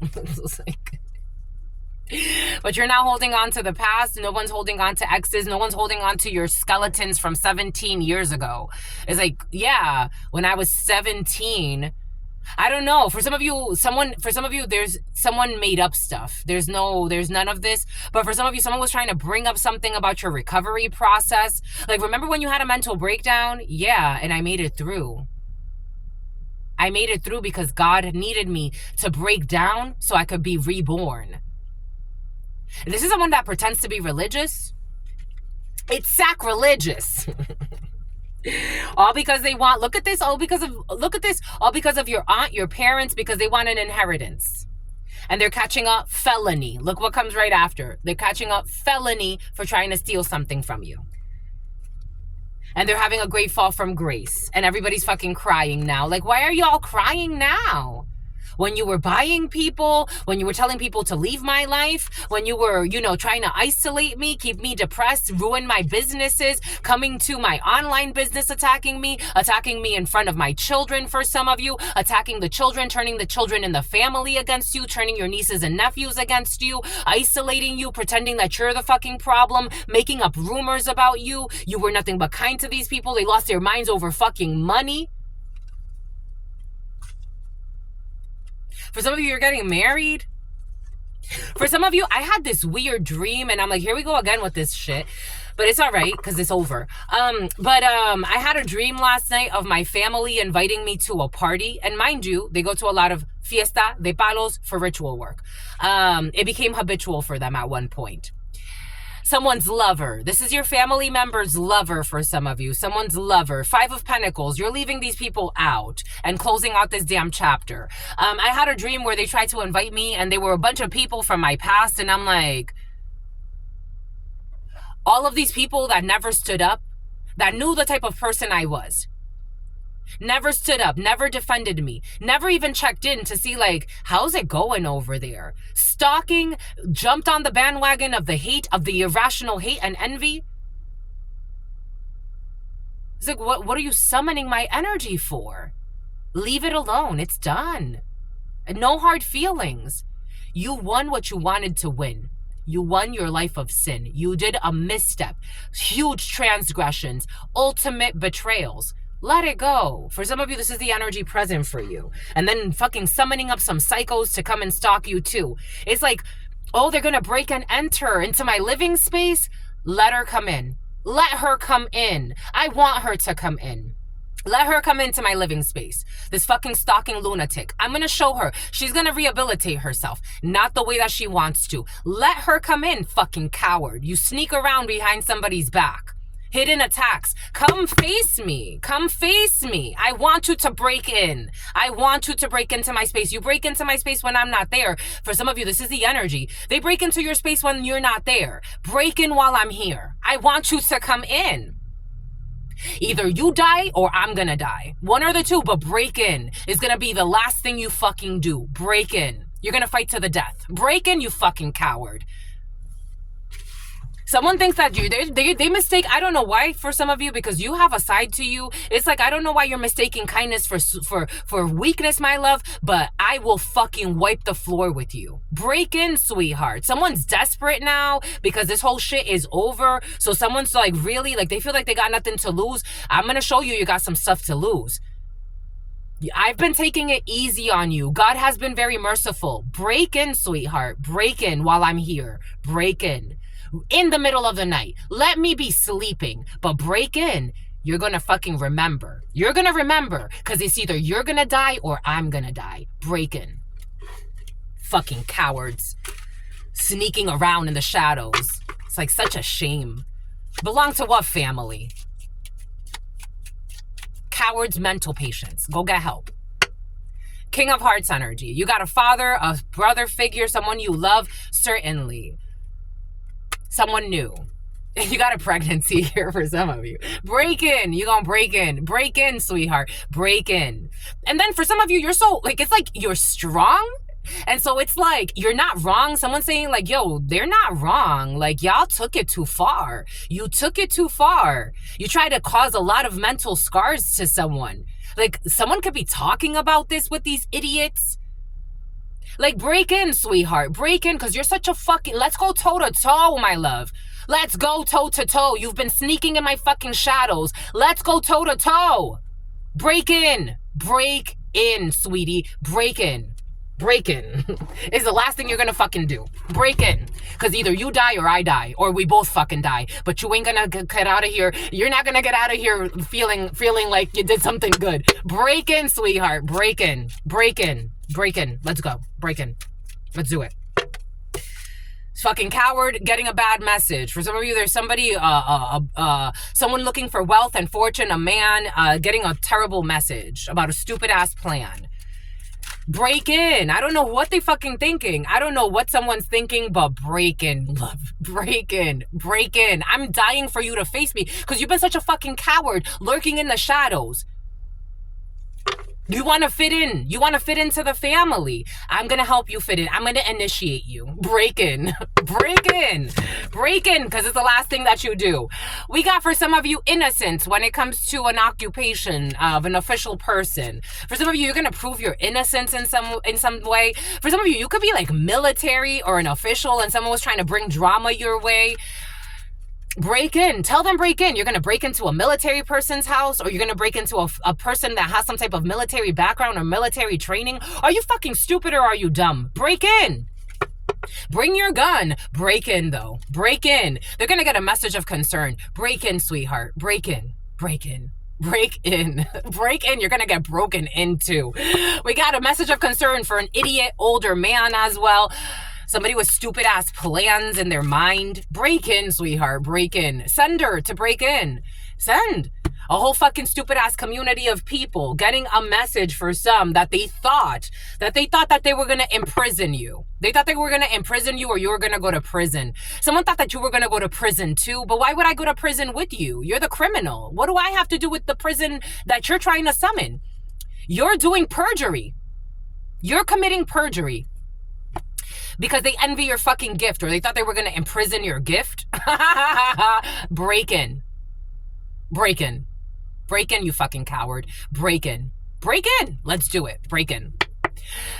A: But you're not holding on to the past. No one's holding on to exes. No one's holding on to your skeletons from 17 years ago. It's like, yeah, when I was 17, I don't know. For some of you, there's someone made up stuff. There's none of this. But for some of you, someone was trying to bring up something about your recovery process. Like, remember when you had a mental breakdown? Yeah, and I made it through. I made it through because God needed me to break down so I could be reborn. This is someone that pretends to be religious. It's sacrilegious. All because they want, look at this, all because of your aunt, your parents, because they want an inheritance. And they're catching up felony. Look what comes right after. They're catching up felony for trying to steal something from you. And they're having a great fall from grace. And everybody's fucking crying now. Like, why are y'all crying now? When you were buying people, when you were telling people to leave my life, when you were, trying to isolate me, keep me depressed, ruin my businesses, coming to my online business, attacking me in front of my children for some of you, attacking the children, turning the children in the family against you, turning your nieces and nephews against you, isolating you, pretending that you're the fucking problem, making up rumors about you. You were nothing but kind to these people. They lost their minds over fucking money. For some of you, you're getting married. For some of you, I had this weird dream, and I'm like, here we go again with this shit. But it's all right, because it's over. I had a dream last night of my family inviting me to a party. And mind you, they go to a lot of fiesta de palos for ritual work. It became habitual for them at one point. Someone's lover. This is your family member's lover for some of you. Someone's lover. 5 of Pentacles. You're leaving these people out and closing out this damn chapter. I had a dream where they tried to invite me, and they were a bunch of people from my past, and I'm like, All of these people that never stood up, that knew the type of person I was, never stood up, never defended me, never even checked in to see, like, how's it going over there? Stalking, jumped on the bandwagon of the hate, of the irrational hate and envy. It's like, what are you summoning my energy for? Leave it alone. It's done. No hard feelings. You won what you wanted to win. You won your life of sin. You did a misstep, huge transgressions, ultimate betrayals. Let it go. For some of you, this is the energy present for you. And then fucking summoning up some psychos to come and stalk you too. It's like, oh, they're going to break and enter into my living space. Let her come in. Let her come in. I want her to come in. Let her come into my living space. This fucking stalking lunatic. I'm going to show her. She's going to rehabilitate herself. Not the way that she wants to. Let her come in, fucking coward. You sneak around behind somebody's back. Hidden attacks. Come face me. Come face me. I want you to break in. I want you to break into my space. You break into my space when I'm not there. For some of you, this is the energy. They break into your space when you're not there. Break in while I'm here. I want you to come in. Either you die or I'm gonna die. One or the two, but break in is gonna be the last thing you fucking do. Break in. You're gonna fight to the death. Break in, you fucking coward. Someone thinks that they mistake, I don't know why, for some of you, because you have a side to you. It's like, I don't know why you're mistaking kindness for weakness, my love, but I will fucking wipe the floor with you. Break in, sweetheart. Someone's desperate now because this whole shit is over. So someone's like, really, like, they feel like they got nothing to lose. I'm going to show you got some stuff to lose. I've been taking it easy on you. God has been very merciful. Break in, sweetheart. Break in while I'm here. Break in. In the middle of the night. Let me be sleeping, but break in. You're gonna fucking remember. You're gonna remember, because it's either you're gonna die or I'm gonna die. Break in. Fucking cowards. Sneaking around in the shadows. It's like such a shame. Belong to what family? Cowards, mental patients. Go get help. King of Hearts energy. You got a father, a brother figure, someone you love, certainly. Someone new. You got a pregnancy here for some of you. Break in. You gonna break in. Break in, sweetheart. Break in. And then for some of you, you're so, like, it's like you're strong. And so it's like, you're not wrong. Someone's saying like, yo, they're not wrong. Like, y'all took it too far. You took it too far. You tried to cause a lot of mental scars to someone. Like, someone could be talking about this with these idiots. Like, break in, sweetheart. Break in, because you're such a fucking... Let's go toe-to-toe, my love. Let's go toe-to-toe. You've been sneaking in my fucking shadows. Let's go toe-to-toe. Break in. Break in, sweetie. Break in. Break in. Is the last thing you're gonna fucking do. Break in. Because either you die or I die. Or we both fucking die. But you ain't gonna get out of here. You're not gonna get out of here feeling like you did something good. Break in, sweetheart. Break in. Break in. Break in. Let's go. Break in. Let's do it. Fucking coward getting a bad message. For some of you, there's somebody, someone looking for wealth and fortune, a man getting a terrible message about a stupid ass plan. Break in. I don't know what they fucking thinking. I don't know what someone's thinking, but break in, love. Break in. Break in. I'm dying for you to face me because you've been such a fucking coward lurking in the shadows. You want to fit in. You want to fit into the family. I'm going to help you fit in. I'm going to initiate you. Break in. Break in. Break in, because it's the last thing that you do. We got, for some of you, innocence when it comes to an occupation of an official person. For some of you, you're going to prove your innocence in some way. For some of you, you could be like military or an official and someone was trying to bring drama your way. Break in. Tell them break in. You're going to break into a military person's house, or you're going to break into a person that has some type of military background or military training. Are you fucking stupid or are you dumb? Break in. Bring your gun. Break in, though. Break in. They're going to get a message of concern. Break in, sweetheart. Break in. Break in. Break in. Break in. You're going to get broken into. We got a message of concern for an idiot older man as well. Somebody with stupid ass plans in their mind. Break in, sweetheart. Break in. Send her to break in. Send. A whole fucking stupid ass community of people getting a message for some that they thought that they were going to imprison you. They thought they were going to imprison you or you were going to go to prison. Someone thought that you were going to go to prison too, but why would I go to prison with you? You're the criminal. What do I have to do with the prison that you're trying to summon? You're doing perjury. You're committing perjury because they envy your fucking gift, or they thought they were going to imprison your gift. Break in. Break in. Break in, you fucking coward. Break in. Break in. Let's do it. Break in.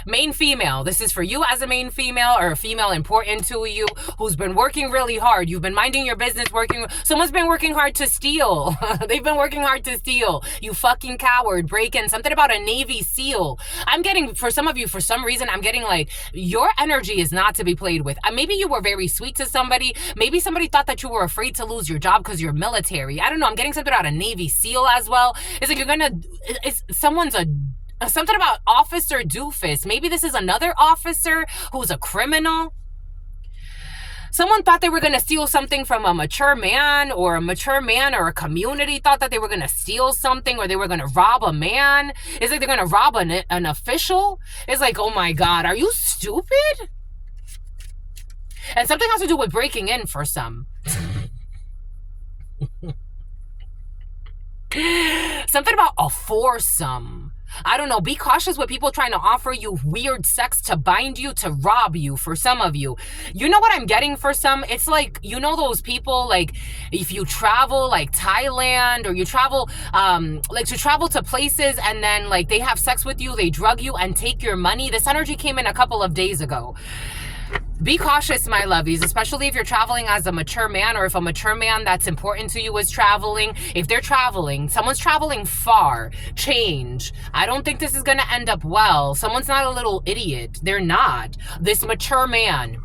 A: Main female. This is for you as a main female or a female important to you who's been working really hard. You've been minding your business, working. Someone's been working hard to steal. They've been working hard to steal. You fucking coward. Break in. Something about a Navy SEAL. I'm getting, for some of you, for some reason, I'm getting like, your energy is not to be played with. Maybe you were very sweet to somebody. Maybe somebody thought that you were afraid to lose your job because you're military. I don't know. I'm getting something about a Navy SEAL as well. It's like something about Officer Doofus. Maybe this is another officer who's a criminal. Someone thought they were going to steal something from a mature man or a community thought that they were going to steal something or they were going to rob a man. It's like they're going to rob an official. It's like, oh my God, are you stupid? And something has to do with breaking in for some. Something about a foursome. I don't know. Be cautious with people trying to offer you weird sex to bind you, to rob you for some of you. You know what I'm getting for some? It's like, you know those people, like, if you travel, like Thailand, or you travel, like to travel to places and then, like, they have sex with you, they drug you and take your money. This energy came in a couple of days ago. Be cautious, my lovies, especially if you're traveling as a mature man or if a mature man that's important to you is traveling. If they're traveling, someone's traveling far, change. I don't think this is going to end up well. Someone's not a little idiot. They're not. This mature man.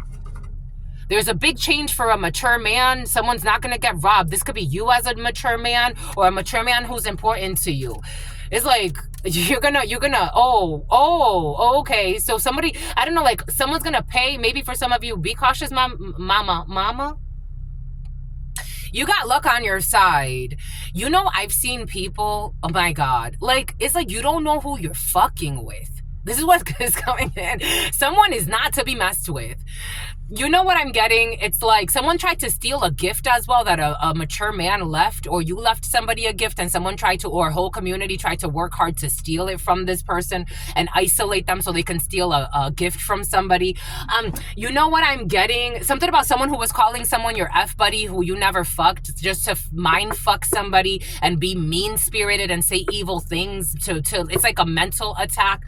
A: There's a big change for a mature man. Someone's not going to get robbed. This could be you as a mature man or a mature man who's important to you. It's like, you're gonna, okay. So somebody, I don't know, like someone's gonna pay, maybe for some of you, be cautious, mama. You got luck on your side. You know, I've seen people, oh my God, like, it's like you don't know who you're fucking with. This is what is coming in. Someone is not to be messed with. You know what I'm getting? It's like someone tried to steal a gift as well that a mature man left, or you left somebody a gift and someone tried to, or a whole community tried to work hard to steal it from this person and isolate them so they can steal a gift from somebody. You know what I'm getting? Something about someone who was calling someone your F buddy who you never fucked just to mind fuck somebody and be mean-spirited and say evil things to it's like a mental attack.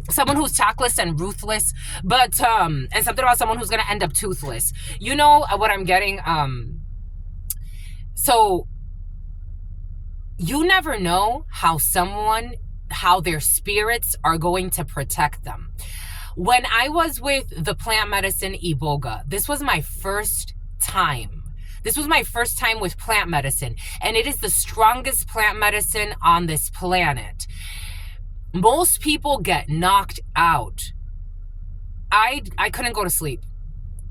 A: Someone who's tactless and ruthless, but and something about someone who's gonna end up toothless. You know what I'm getting? So you never know how their spirits are going to protect them. When I was with the plant medicine Iboga, this was my first time. This was my first time with plant medicine, and it is the strongest plant medicine on this planet. Most people get knocked out. I couldn't go to sleep.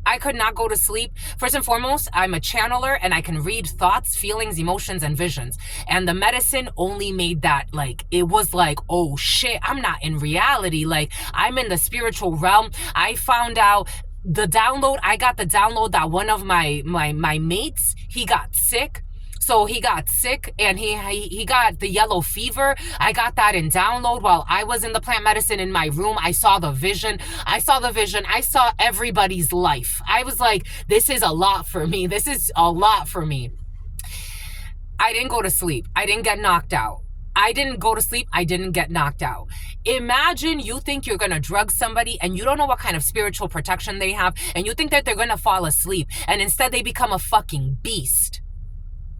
A: I could not go to sleep. First and foremost, I'm a channeler and I can read thoughts, feelings, emotions, and visions. And the medicine only made that, like, it was like, oh shit, I'm not in reality. Like, I'm in the spiritual realm. I found out I got the download that one of my mates, he got sick. So he got sick and he got the yellow fever. I got that in download while I was in the plant medicine in my room. I saw the vision. I saw everybody's life. I was like, this is a lot for me. This is a lot for me. I didn't go to sleep. I didn't get knocked out. I didn't go to sleep. I didn't get knocked out. Imagine you think you're going to drug somebody and you don't know what kind of spiritual protection they have, and you think that they're going to fall asleep, and instead they become a fucking beast.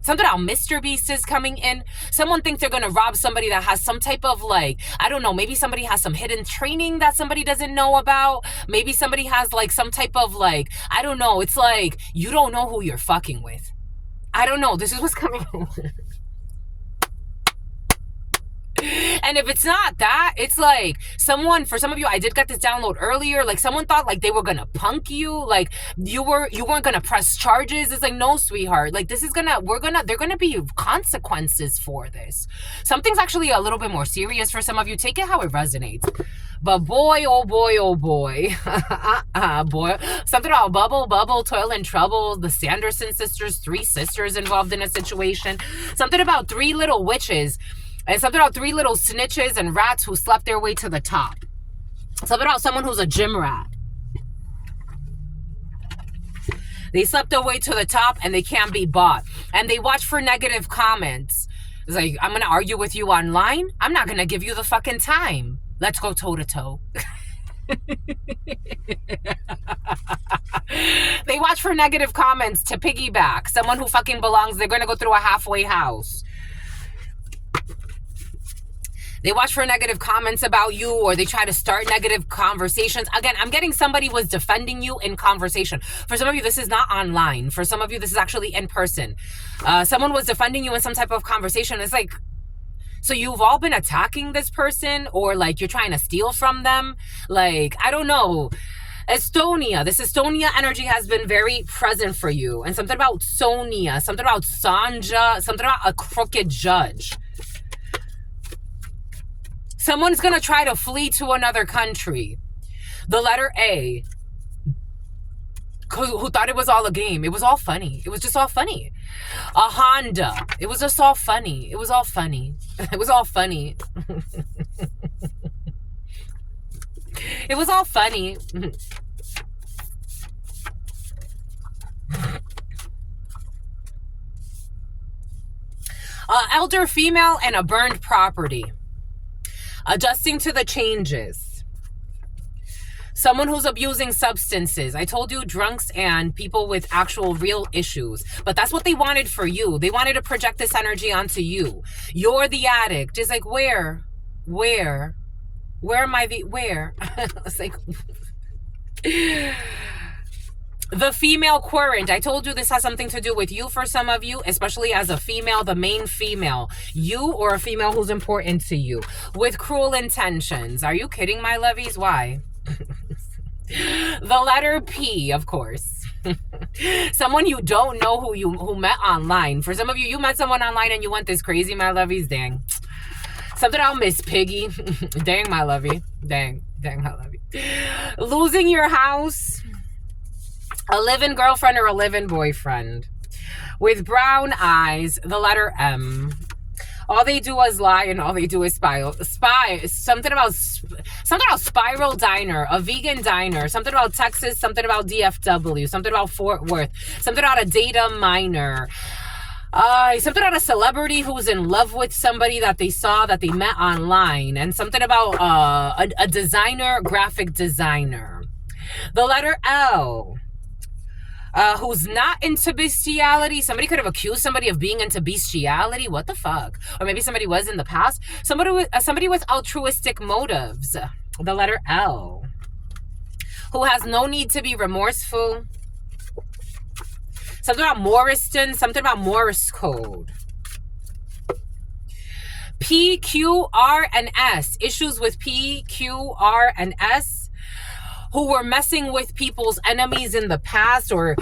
A: Something about Mr. Beast is coming in. Someone thinks they're going to rob somebody that has some type of, like, I don't know, maybe somebody has some hidden training that somebody doesn't know about. Maybe somebody has, like, some type of, like, I don't know. It's like, you don't know who you're fucking with. I don't know. This is what's coming in. And if it's not that, it's like someone, for some of you, I did get this download earlier, like someone thought like they were gonna punk you, like you weren't gonna press charges. It's like, no, sweetheart, like this is they're gonna be consequences for this. Something's actually a little bit more serious for some of you. Take it how it resonates. But boy, oh boy, oh boy, boy, something about bubble, toil and trouble, the Sanderson sisters, 3 sisters involved in a situation, something about 3 little witches, and something about 3 little snitches and rats who slept their way to the top. Something about someone who's a gym rat. They slept their way to the top and they can't be bought. And they watch for negative comments. It's like, I'm going to argue with you online? I'm not going to give you the fucking time. Let's go toe to toe. They watch for negative comments to piggyback. Someone who fucking belongs, they're going to go through a halfway house. They watch for negative comments about you, or they try to start negative conversations. Again, I'm getting somebody was defending you in conversation. For some of you, this is not online. For some of you, this is actually in person. Someone was defending you in some type of conversation. It's like, so you've all been attacking this person, or like you're trying to steal from them. Like, I don't know. Estonia, this Estonia energy has been very present for you. And something about Sonia, something about Sanja, something about a crooked judge. Someone's going to try to flee to another country. The letter A, who thought it was all a game. It was all funny. It was just all funny. A Honda. It was just all funny. It was all funny. It was all funny. It was all funny. Elder female and a burned property. Adjusting to the changes. Someone who's abusing substances. I told you, drunks and people with actual real issues. But that's what they wanted for you. They wanted to project this energy onto you. You're the addict. It's like, where am I where? It's like... The female querent. I told you this has something to do with you for some of you, especially as a female, the main female. You or a female who's important to you. With cruel intentions. Are you kidding, my lovies? Why? The letter P, of course. Someone you don't know who met online. For some of you, you met someone online and you went this crazy, my lovies. Dang. Something about Miss Piggy. Dang, my lovey. Dang, my lovey. Losing your house. A live-in girlfriend or a live-in boyfriend. With brown eyes, the letter M. All they do is lie and all they do is spy. Something about Spiral Diner, a vegan diner. Something about Texas, something about DFW, something about Fort Worth. Something about a data miner. Something about a celebrity who's in love with somebody that they saw, that they met online. And something about a designer, graphic designer. The letter L. Who's not into bestiality. Somebody could have accused somebody of being into bestiality. What the fuck? Or maybe somebody was in the past. Somebody with altruistic motives. The letter L. Who has no need to be remorseful. Something about Morriston. Something about Morse code. P, Q, R, and S. Issues with P, Q, R, and S. Who were messing with people's enemies in the past, or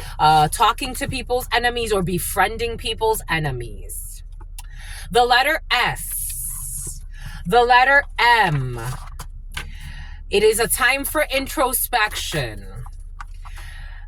A: talking to people's enemies, or befriending people's enemies. The letter S. The letter M. It is a time for introspection.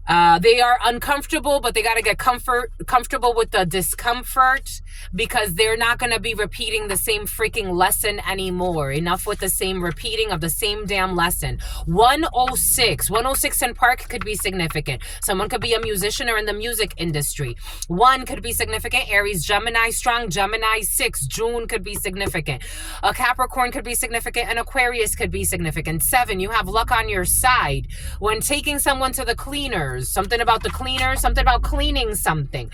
A: They are uncomfortable, but they got to get comfortable with the discomfort, because they're not going to be repeating the same freaking lesson anymore. Enough with the same repeating of the same damn lesson. 106 in Park could be significant. Someone could be a musician or in the music industry. 1 could be significant. Aries, Gemini, strong. Gemini, 6. June could be significant. A Capricorn could be significant. An Aquarius could be significant. 7, you have luck on your side. When taking someone to the cleaners, something about the cleaners, something about cleaning something.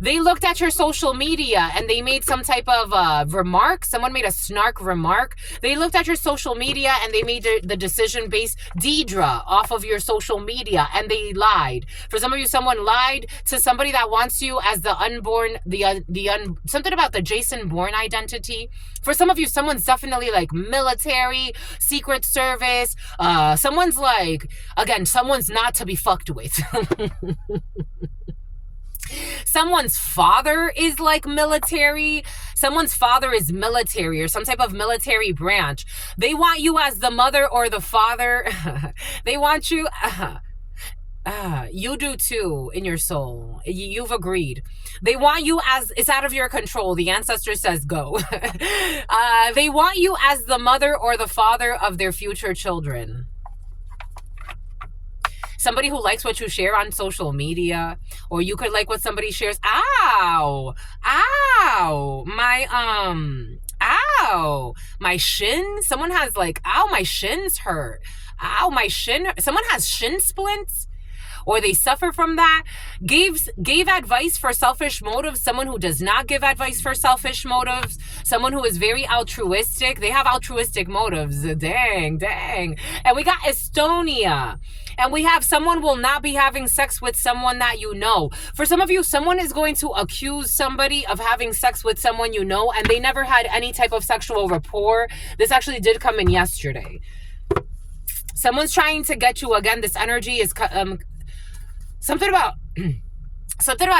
A: They looked at your social media and they made some type of remark. Someone made a snark remark. They looked at your social media and they made the decision based Deidre off of your social media, and they lied. For some of you, someone lied to somebody that wants you as the unborn, something about the Jason Bourne identity. For some of you, someone's definitely like military, secret service. Someone's like, again, someone's not to be fucked with. Someone's father is like military. Someone's father is military or some type of military branch. They want you as the mother or the father. They want you. You do too in your soul. You've agreed. They want you as, it's out of your control. The ancestor says go. They want you as the mother or the father of their future children. Somebody who likes what you share on social media, or you could like what somebody shares. Ow, ow, ow, my shin. Someone has like, ow, my shin's hurt. Ow, my shin. Someone has shin splints, or they suffer from that. Gave advice for selfish motives. Someone who does not give advice for selfish motives. Someone who is very altruistic. They have altruistic motives. Dang. And we got Estonia. And we have someone will not be having sex with someone that you know. For some of you, someone is going to accuse somebody of having sex with someone you know, and they never had any type of sexual rapport. This actually did come in yesterday. Someone's trying to get you, again, this energy is something about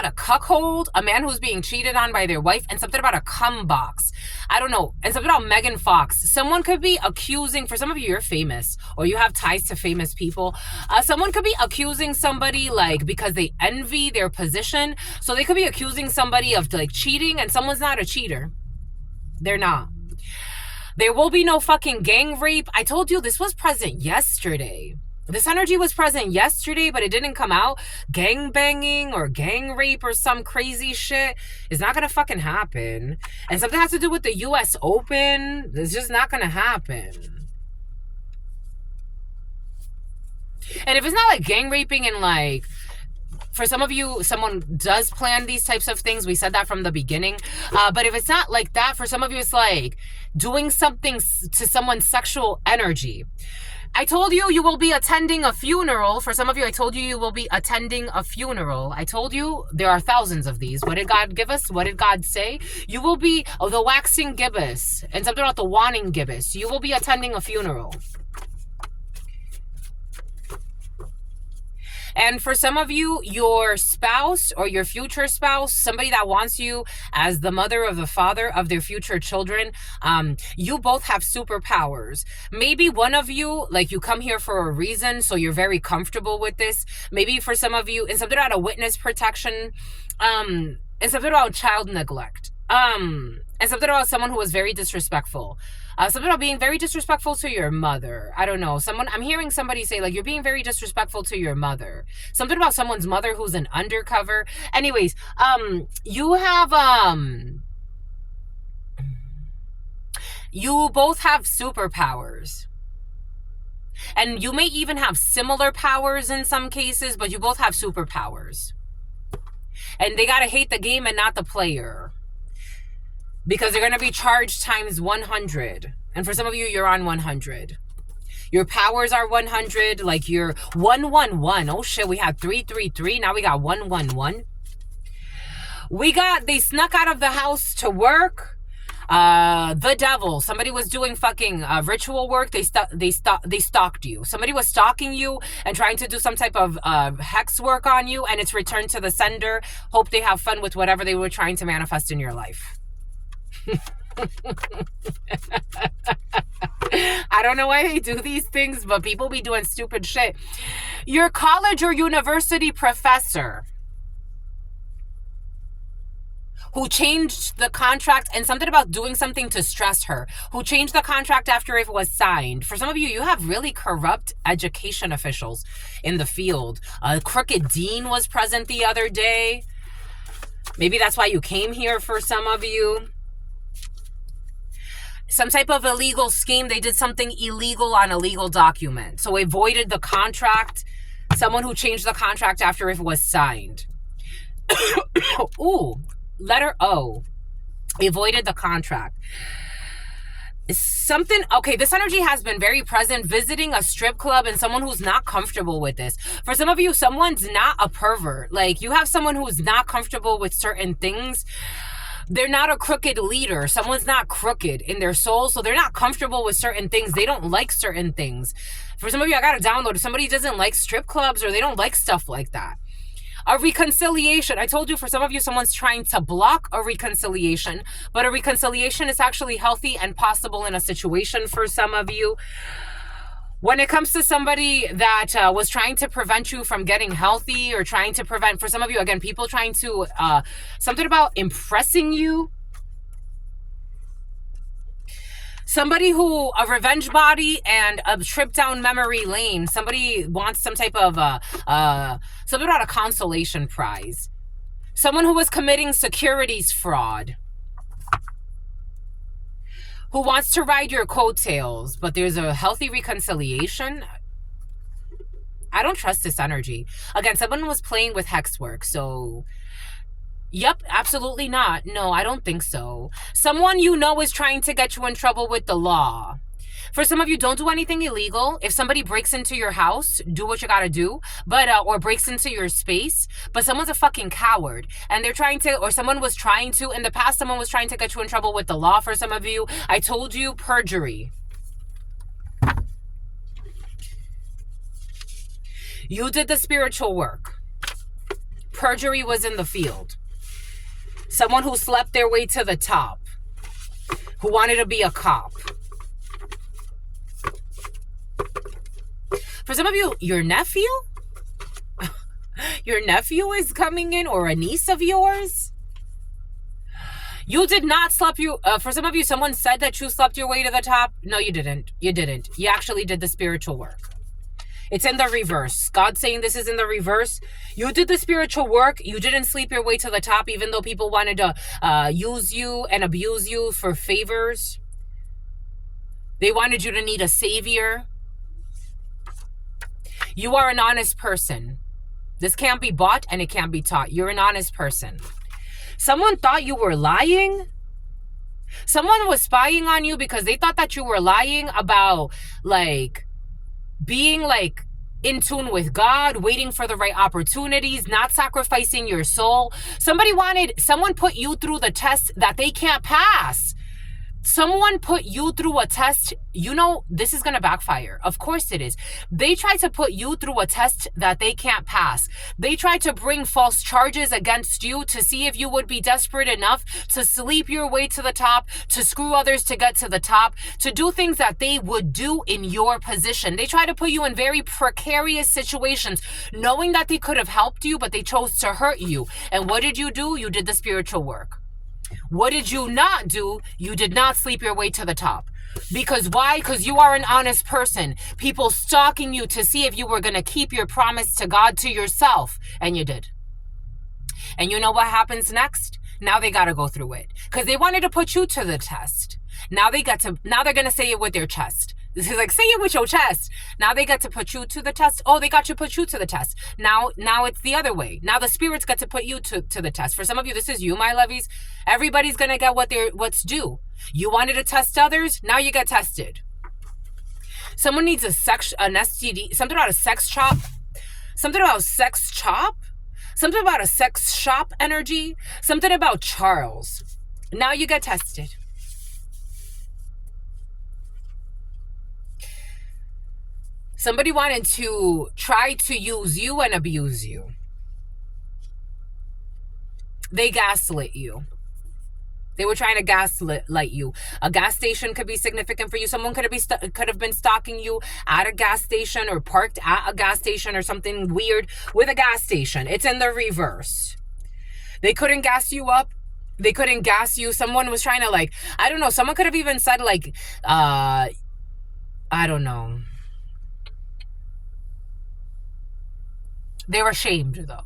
A: a cuckold, a man who's being cheated on by their wife, and something about a cum box. I don't know. And something about Megan Fox. Someone could be accusing, for some of you, you're famous, or you have ties to famous people. Someone could be accusing somebody, like, because they envy their position. So they could be accusing somebody of, like, cheating, and someone's not a cheater. They're not. There will be no fucking gang rape. I told you this was present yesterday. This energy was present yesterday, but it didn't come out. Gang banging or gang rape or some crazy shit is not gonna fucking happen. And something has to do with the US Open. It's just not gonna happen. And if it's not like gang raping and like, for some of you, someone does plan these types of things. We said that from the beginning. But if it's not like that, for some of you, it's like doing something to someone's sexual energy. I told you you will be attending a funeral. For some of you, I told you you will be attending a funeral. I told you there are thousands of these. What did God give us? What did God say? You will be the waxing gibbous and something about the wanting gibbous. You will be attending a funeral. And for some of you, your spouse or your future spouse, somebody that wants you as the mother or the father of their future children, you both have superpowers. Maybe one of you, like you come here for a reason, so you're very comfortable with this. Maybe for some of you, it's something about a witness protection, it's something about child neglect. And something about someone who was very disrespectful. Something about being very disrespectful to your mother. I don't know. I'm hearing somebody say, like, you're being very disrespectful to your mother. Something about someone's mother who's an undercover. Anyways, you both have superpowers. And you may even have similar powers in some cases, but you both have superpowers. And they gotta hate the game and not the player. Because they're going to be charged times 100. And for some of you, you're on 100. Your powers are 100. Like you're 111. Oh shit, we had 333. Now we got 111. They snuck out of the house to work. The devil. Somebody was doing fucking ritual work. They stalked you. Somebody was stalking you and trying to do some type of hex work on you. And it's returned to the sender. Hope they have fun with whatever they were trying to manifest in your life. I don't know why they do these things, but people be doing stupid shit. Your college or university professor who changed the contract, and something about doing something to stress her, who changed the contract after it was signed. For some of you, you have really corrupt education officials in the field. A crooked dean was present the other day. Maybe that's why you came here for some of you. Some type of illegal scheme. They did something illegal on a legal document. So it voided the contract. Someone who changed the contract after it was signed. Ooh, letter O. It voided the contract. Something, okay, this energy has been very present, visiting a strip club and someone who's not comfortable with this. For some of you, someone's not a pervert. Like, you have someone who's not comfortable with certain things. They're not a crooked leader. Someone's not crooked in their soul, so they're not comfortable with certain things. They don't like certain things. For some of you, I got to download. If somebody doesn't like strip clubs or they don't like stuff like that. A reconciliation. I told you, for some of you, someone's trying to block a reconciliation, but a reconciliation is actually healthy and possible in a situation for some of you. When it comes to somebody that was trying to prevent you from getting healthy, or trying to prevent, for some of you, again, people trying to, something about impressing you. Somebody who, a revenge body and a trip down memory lane. Somebody wants some type of, something about a consolation prize. Someone who was committing securities fraud. Who wants to ride your coattails, but there's a healthy reconciliation. I don't trust this energy. Again, someone was playing with hex work, so... Yep, absolutely not. No, I don't think so. Someone you know is trying to get you in trouble with the law. For some of you, don't do anything illegal. If somebody breaks into your house, do what you gotta do, but or breaks into your space. But someone's a fucking coward, and they're trying to, or someone was trying to, in the past, someone was trying to get you in trouble with the law. For some of you, I told you, perjury. You did the spiritual work. Perjury was in the field. Someone who slept their way to the top, who wanted to be a cop. For some of you, your nephew? Your nephew is coming in, or a niece of yours? You did not sleep you. For some of you, someone said that you slept your way to the top. No, you didn't. You didn't. You actually did the spiritual work. It's in the reverse. God's saying this is in the reverse. You did the spiritual work. You didn't sleep your way to the top, even though people wanted to use you and abuse you for favors. They wanted you to need a savior. You are an honest person. This can't be bought and it can't be taught. You're an honest person. Someone thought you were lying. Someone was spying on you because they thought that you were lying about, like, being, like, in tune with God, waiting for the right opportunities, not sacrificing your soul. Someone put you through the test that they can't pass. Someone put you through a test. You know, this is going to backfire. Of course it is. They tried to put you through a test that they can't pass. They tried to bring false charges against you to see if you would be desperate enough to sleep your way to the top, to screw others to get to the top, to do things that they would do in your position. They tried to put you in very precarious situations, knowing that they could have helped you, but they chose to hurt you. And what did you do? You did the spiritual work. What did you not do? You did not sleep your way to the top. Because why? Because you are an honest person. People stalking you to see if you were going to keep your promise to God, to yourself. And you did. And you know what happens next? Now they got to go through it. Because they wanted to put you to the test. Now they're going to say it with their chest. This is like, say it with your chest. Now they get to put you to the test. Oh, they got to put you to the test. Now it's the other way. Now the spirits get to put you to the test. For some of you, this is you, my lovies. Everybody's going to get what's due. You wanted to test others. Now you get tested. Someone needs an STD, something about a sex chop. Something about sex chop. Something about a sex shop energy. Something about Charles. Now you get tested. Somebody wanted to try to use you and abuse you. They gaslit you. They were trying to gaslight you. A gas station could be significant for you. Someone could have been stalking you at a gas station, or parked at a gas station, or something weird with a gas station. It's in the reverse. They couldn't gas you up. They couldn't gas you. Someone was trying to, like, I don't know. Someone could have even said, like, I don't know. They were ashamed, though.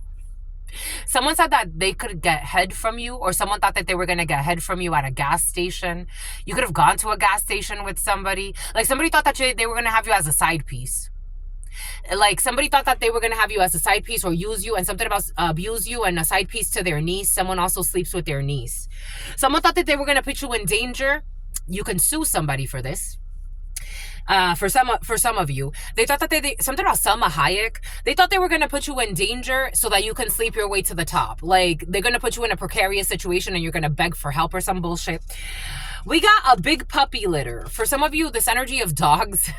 A: Someone said that they could get head from you, or someone thought that they were going to get head from you at a gas station. You could have gone to a gas station with somebody. Like, somebody thought that they were going to have you as a side piece. Like, somebody thought that they were going to have you as a side piece, or use you, and something about abuse you, and a side piece to their niece. Someone also sleeps with their niece. Someone thought that they were going to put you in danger. You can sue somebody for this. For some of you, they thought that they something about Selma Hayek. They thought they were gonna put you in danger so that you can sleep your way to the top. Like they're gonna put you in a precarious situation and you're gonna beg for help or some bullshit. We got a big puppy litter. For some of you, this energy of dogs,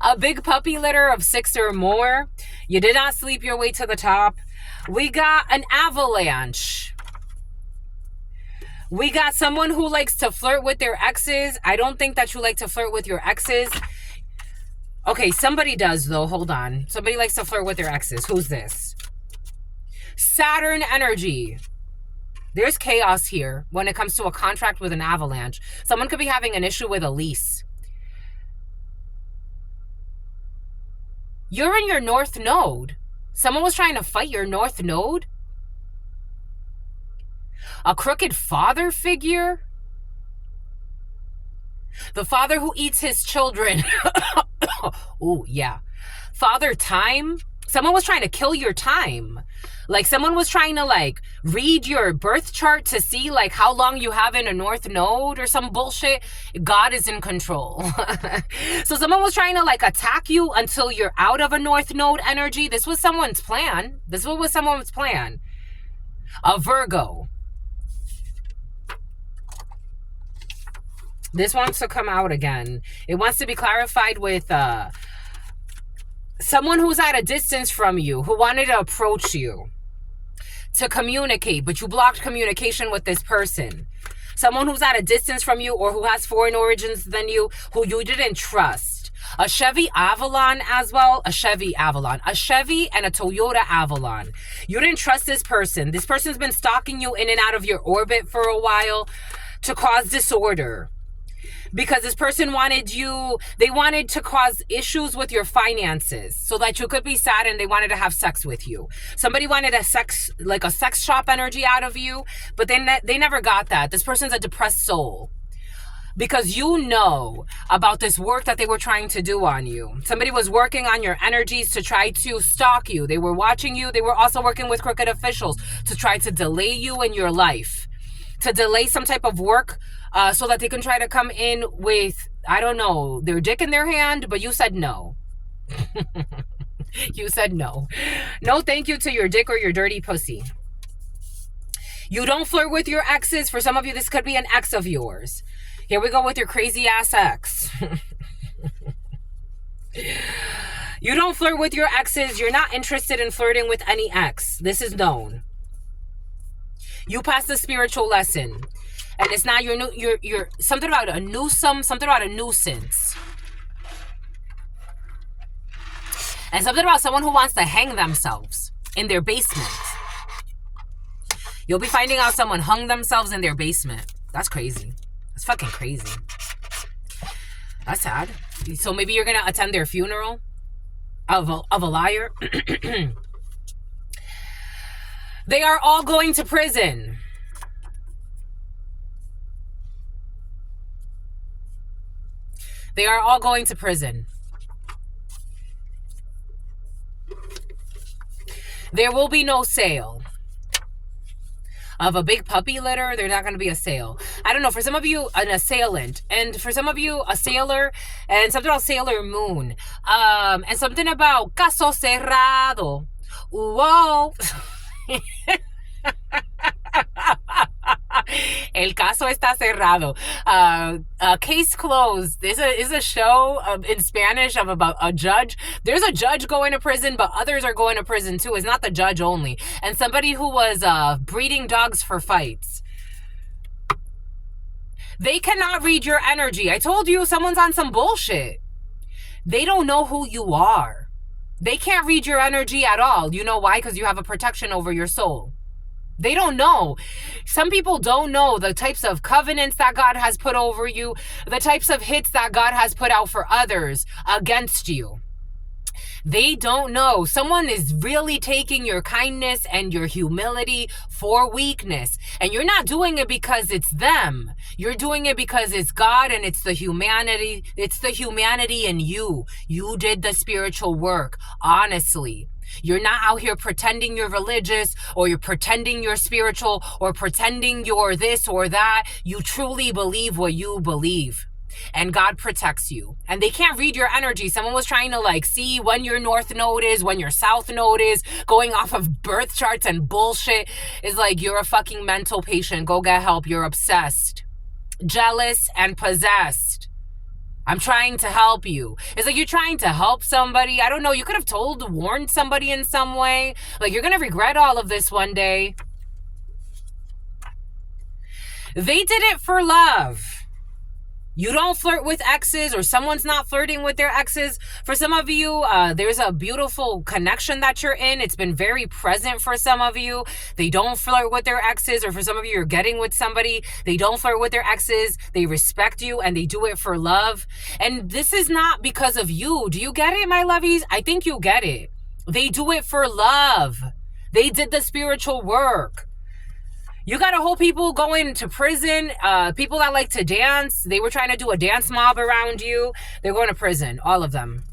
A: a big puppy litter of 6 or more. You did not sleep your way to the top. We got an avalanche. We got someone who likes to flirt with their exes. I don't think that you like to flirt with your exes. Okay, somebody does though. Hold on. Somebody likes to flirt with their exes. Who's this? Saturn energy. There's chaos here when it comes to a contract with an avalanche. Someone could be having an issue with a lease. You're in your north node. Someone was trying to fight your north node. A crooked father figure. The father who eats his children. Oh, yeah. Father time. Someone was trying to kill your time. Like someone was trying to like read your birth chart to see like how long you have in a north node or some bullshit. God is in control. So someone was trying to like attack you until you're out of a north node energy. This was someone's plan. This was someone's plan. A Virgo. This wants to come out again. It wants to be clarified with someone who's at a distance from you, who wanted to approach you to communicate, but you blocked communication with this person. Someone who's at a distance from you or who has foreign origins than you, who you didn't trust. A Chevy Avalon as well. A Chevy Avalon. A Chevy and a Toyota Avalon. You didn't trust this person. This person's been stalking you in and out of your orbit for a while to cause disorder. Because this person they wanted to cause issues with your finances so that you could be sad and they wanted to have sex with you. Somebody wanted a sex shop energy out of you, but they never got that. This person's a depressed soul. Because you know about this work that they were trying to do on you. Somebody was working on your energies to try to stalk you. They were watching you. They were also working with crooked officials to try to delay you in your life. To delay some type of work so that they can try to come in with, I don't know, their dick in their hand, but you said no. You said no. No thank you to your dick or your dirty pussy. You don't flirt with your exes. For some of you, this could be an ex of yours. Here we go with your crazy ass ex. You don't flirt with your exes. You're not interested in flirting with any ex. This is known. You passed the spiritual lesson. And it's not your something about a nuisance, something about a nuisance. And something about someone who wants to hang themselves in their basement. You'll be finding out someone hung themselves in their basement. That's crazy. That's fucking crazy. That's sad. So maybe you're going to attend their funeral of a liar. They are all going to prison. They are all going to prison. There will be no sale of a big puppy litter. There's not going to be a sale. I don't know. For some of you, an assailant. And for some of you, a sailor. And something about Sailor Moon. And something about caso cerrado. Whoa. El caso está cerrado. Case closed. This is a show in Spanish of about a judge. There's a judge going to prison, but others are going to prison too. It's not the judge only. And somebody who was breeding dogs for fights. They cannot read your energy. I told you someone's on some bullshit. They don't know who you are. They can't read your energy at all. You know why? Because you have a protection over your soul. They don't know. Some people don't know the types of covenants that God has put over you, the types of hits that God has put out for others against you. They don't know. Someone is really taking your kindness and your humility for weakness. And you're not doing it because it's them. You're doing it because it's God and it's the humanity. It's the humanity in you. You did the spiritual work, honestly. You're not out here pretending you're religious or you're pretending you're spiritual or pretending you're this or that. You truly believe what you believe. and God protects you. And they can't read your energy. Someone was trying to like see when your north node is, when your south node is, going off of birth charts and bullshit. Is like, you're a fucking mental patient. Go get help. You're obsessed, jealous, and possessed. I'm trying to help you. It's like you're trying to help somebody. I don't know. You could have warned somebody in some way. Like, you're going to regret all of this one day. They did it for love. You don't flirt with exes, or someone's not flirting with their exes. For some of you, there's a beautiful connection that you're in. It's been very present for some of you. They don't flirt with their exes, or for some of you, you're getting with somebody. They don't flirt with their exes. They respect you, and they do it for love. And this is not because of you. Do you get it, my lovies? I think you get it. They do it for love. They did the spiritual work. You got a whole people going to prison, people that like to dance. They were trying to do a dance mob around you. They're going to prison, all of them.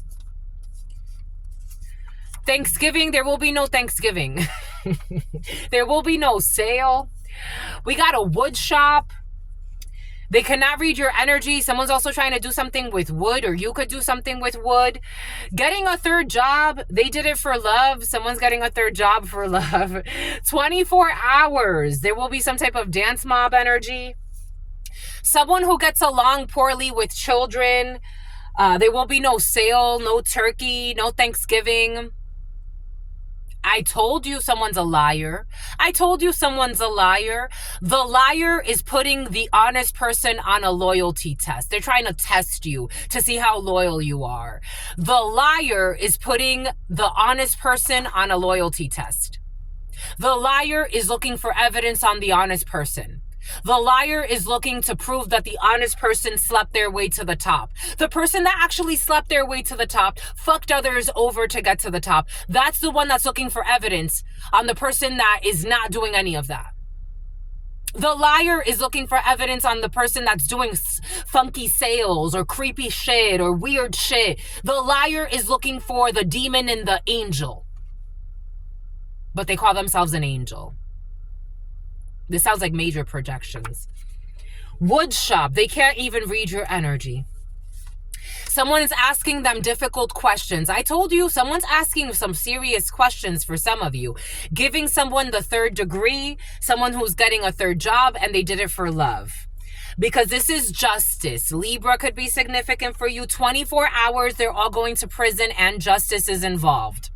A: Thanksgiving, there will be no Thanksgiving. There will be no sale. We got a wood shop. They cannot read your energy. Someone's also trying to do something with wood, or you could do something with wood. Getting a third job. They did it for love. Someone's getting a third job for love. 24 hours. There will be some type of dance mob energy. Someone who gets along poorly with children. There will be no sale, no turkey, no Thanksgiving. I told you someone's a liar. I told you someone's a liar. The liar is putting the honest person on a loyalty test. They're trying to test you to see how loyal you are. The liar is putting the honest person on a loyalty test. The liar is looking for evidence on the honest person. The liar is looking to prove that the honest person slept their way to the top. The person that actually slept their way to the top, fucked others over to get to the top. That's the one that's looking for evidence on the person that is not doing any of that. The liar is looking for evidence on the person that's doing funky sales or creepy shit or weird shit. The liar is looking for the demon and the angel. But they call themselves an angel. This sounds like major projections. Wood shop. They can't even read your energy. Someone is asking them difficult questions. I told you someone's asking some serious questions for some of you. Giving someone the third degree, someone who's getting a third job, and they did it for love. Because this is justice. Libra could be significant for you. 24 hours, they're all going to prison, and justice is involved.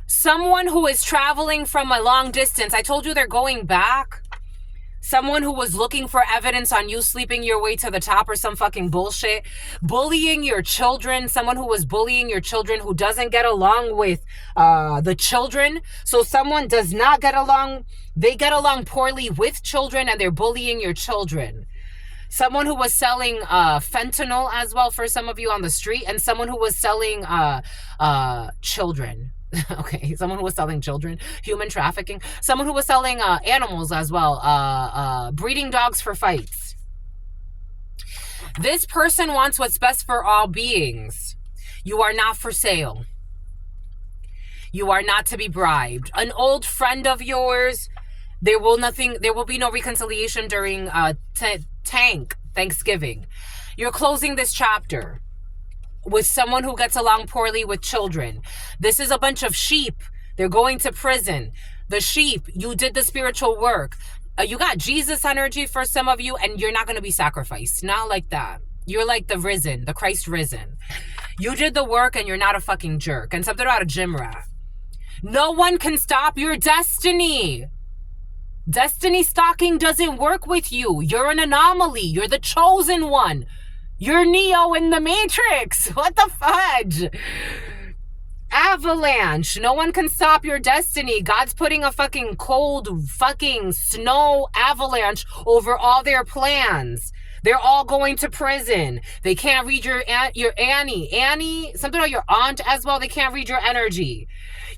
A: Someone who is traveling from a long distance. I told you they're going back. Someone who was looking for evidence on you sleeping your way to the top or some fucking bullshit. Bullying your children. Someone who was bullying your children who doesn't get along with the children. So someone does not get along. They get along poorly with children and they're bullying your children. Someone who was selling fentanyl as well for some of you on the street. And someone who was selling children. Okay, someone who was selling children, human trafficking, someone who was selling animals as well, breeding dogs for fights. This person wants what's best for all beings. You are not for sale. You are not to be bribed. An old friend of yours, there will be no reconciliation during Thanksgiving. You're closing this chapter with someone who gets along poorly with children. This is a bunch of sheep. They're going to prison. The sheep, you did the spiritual work. You got Jesus energy for some of you, and you're not going to be sacrificed. Not like that. You're like the risen, the Christ risen. You did the work, and you're not a fucking jerk. And something about a gym rat. No one can stop your destiny. Destiny stalking doesn't work with you. You're an anomaly. You're the chosen one. You're Neo in the Matrix. What the fudge? Avalanche. No one can stop your destiny. God's putting a fucking cold fucking snow avalanche over all their plans. They're all going to prison. They can't read your Annie, something about your aunt as well. They can't read your energy.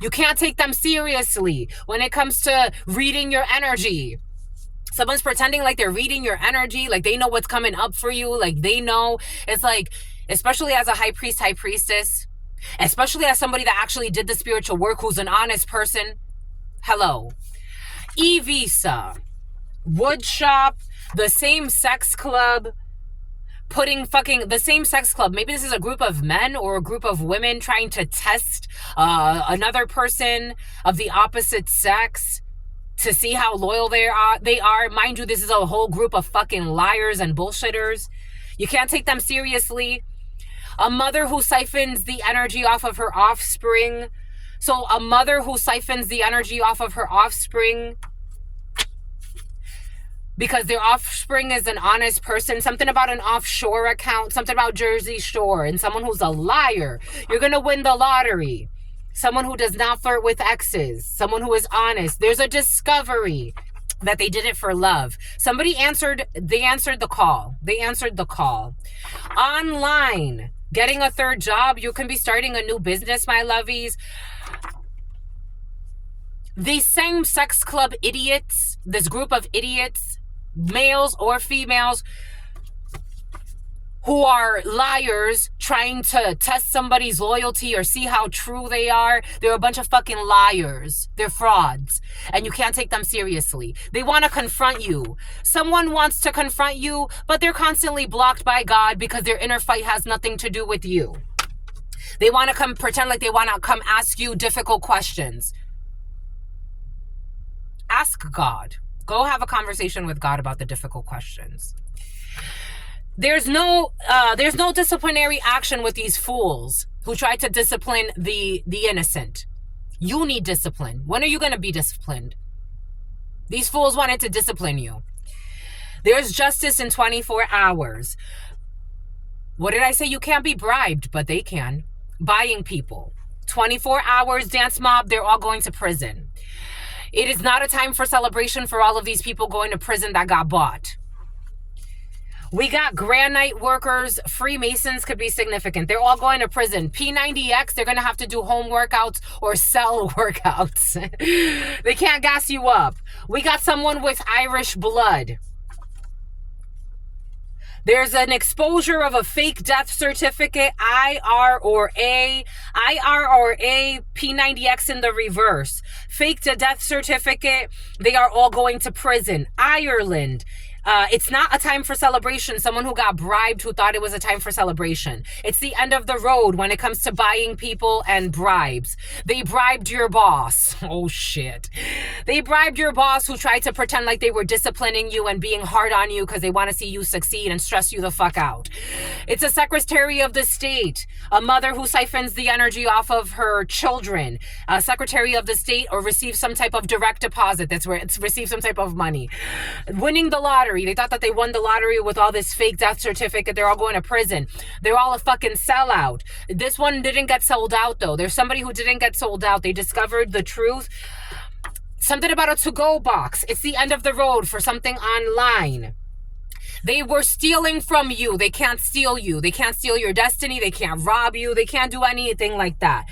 A: You can't take them seriously when it comes to reading your energy. Someone's pretending like they're reading your energy, like they know what's coming up for you, like they know. It's like, especially as a high priest, high priestess, especially as somebody that actually did the spiritual work, who's an honest person. Hello. E-Visa, wood shop, the same sex club, putting fucking the same sex club. Maybe this is a group of men or a group of women trying to test another person of the opposite sex to see how loyal they are. Mind you, this is a whole group of fucking liars and bullshitters. You can't take them seriously. A mother who siphons the energy off of her offspring. So a mother who siphons the energy off of her offspring because their offspring is an honest person. Something about an offshore account, something about Jersey Shore, and someone who's a liar. You're going to win the lottery. Someone who does not flirt with exes. Someone who is honest. There's a discovery that they did it for love. They answered the call. They answered the call. Online, getting a third job. You can be starting a new business, my lovies. These same sex club idiots, this group of idiots, males or females, who are liars trying to test somebody's loyalty or see how true they are. They're a bunch of fucking liars. They're frauds. And you can't take them seriously. They want to confront you. Someone wants to confront you, but they're constantly blocked by God because their inner fight has nothing to do with you. They want to come pretend like they want to come ask you difficult questions. Ask God. Go have a conversation with God about the difficult questions. There's no disciplinary action with these fools who try to discipline the innocent. You need discipline. When are you going to be disciplined? These fools wanted to discipline you. There's justice in 24 hours. What did I say? You can't be bribed, but they can. Buying people. 24 hours, dance mob, they're all going to prison. It is not a time for celebration for all of these people going to prison that got bought. We got granite workers. Freemasons could be significant. They're all going to prison. P90X, they're going to have to do home workouts or cell workouts. They can't gas you up. We got someone with Irish blood. There's an exposure of a fake death certificate, IR or A, P90X in the reverse. Fake death certificate, they are all going to prison. Ireland. It's not a time for celebration. Someone who got bribed who thought it was a time for celebration. It's the end of the road when it comes to buying people and bribes. They bribed your boss. Oh shit. They bribed your boss who tried to pretend like they were disciplining you and being hard on you because they want to see you succeed and stress you the fuck out. It's a Secretary of the State. A mother who siphons the energy off of her children. A Secretary of the State or receives some type of direct deposit. That's where it's received some type of money. Winning the lottery. They thought that they won the lottery with all this fake death certificate. They're all going to prison. They're all a fucking sellout. This one didn't get sold out, though. There's somebody who didn't get sold out. They discovered the truth. Something about a to-go box. It's the end of the road for something online. They were stealing from you. They can't steal you. They can't steal your destiny. They can't rob you. They can't do anything like that.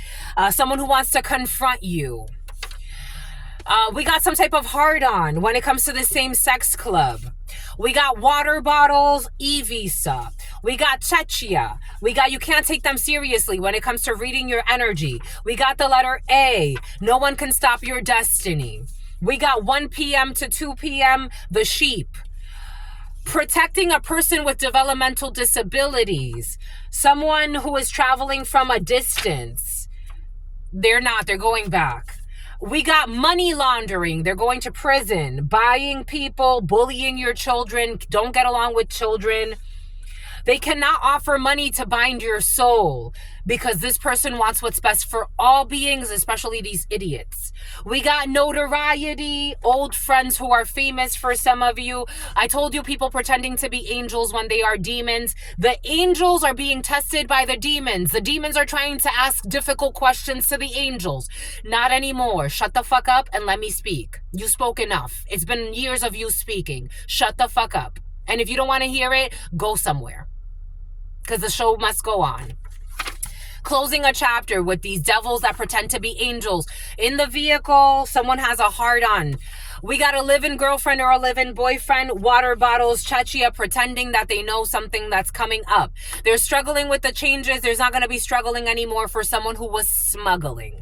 A: Someone who wants to confront you. We got some type of hard-on when it comes to the same sex club. We got water bottles, e-visa. We got Chechia. We got you can't take them seriously when it comes to reading your energy. We got the letter A. No one can stop your destiny. We got 1 p.m. to 2 p.m. The sheep. Protecting a person with developmental disabilities. Someone who is traveling from a distance. They're going back. We got money laundering. They're going to prison. Buying people, bullying your children, don't get along with children. They cannot offer money to bind your soul because this person wants what's best for all beings, especially these idiots. We got notoriety, old friends who are famous for some of you. I told you people pretending to be angels when they are demons. The angels are being tested by the demons. The demons are trying to ask difficult questions to the angels. Not anymore. Shut the fuck up and let me speak. You spoke enough. It's been years of you speaking. Shut the fuck up. And if you don't want to hear it, go somewhere. Because the show must go on. Closing a chapter with these devils that pretend to be angels. In the vehicle, someone has a hard-on. We got a live-in girlfriend or a live-in boyfriend, water bottles, Chechia, pretending that they know something that's coming up. They're struggling with the changes. There's not going to be struggling anymore for someone who was smuggling.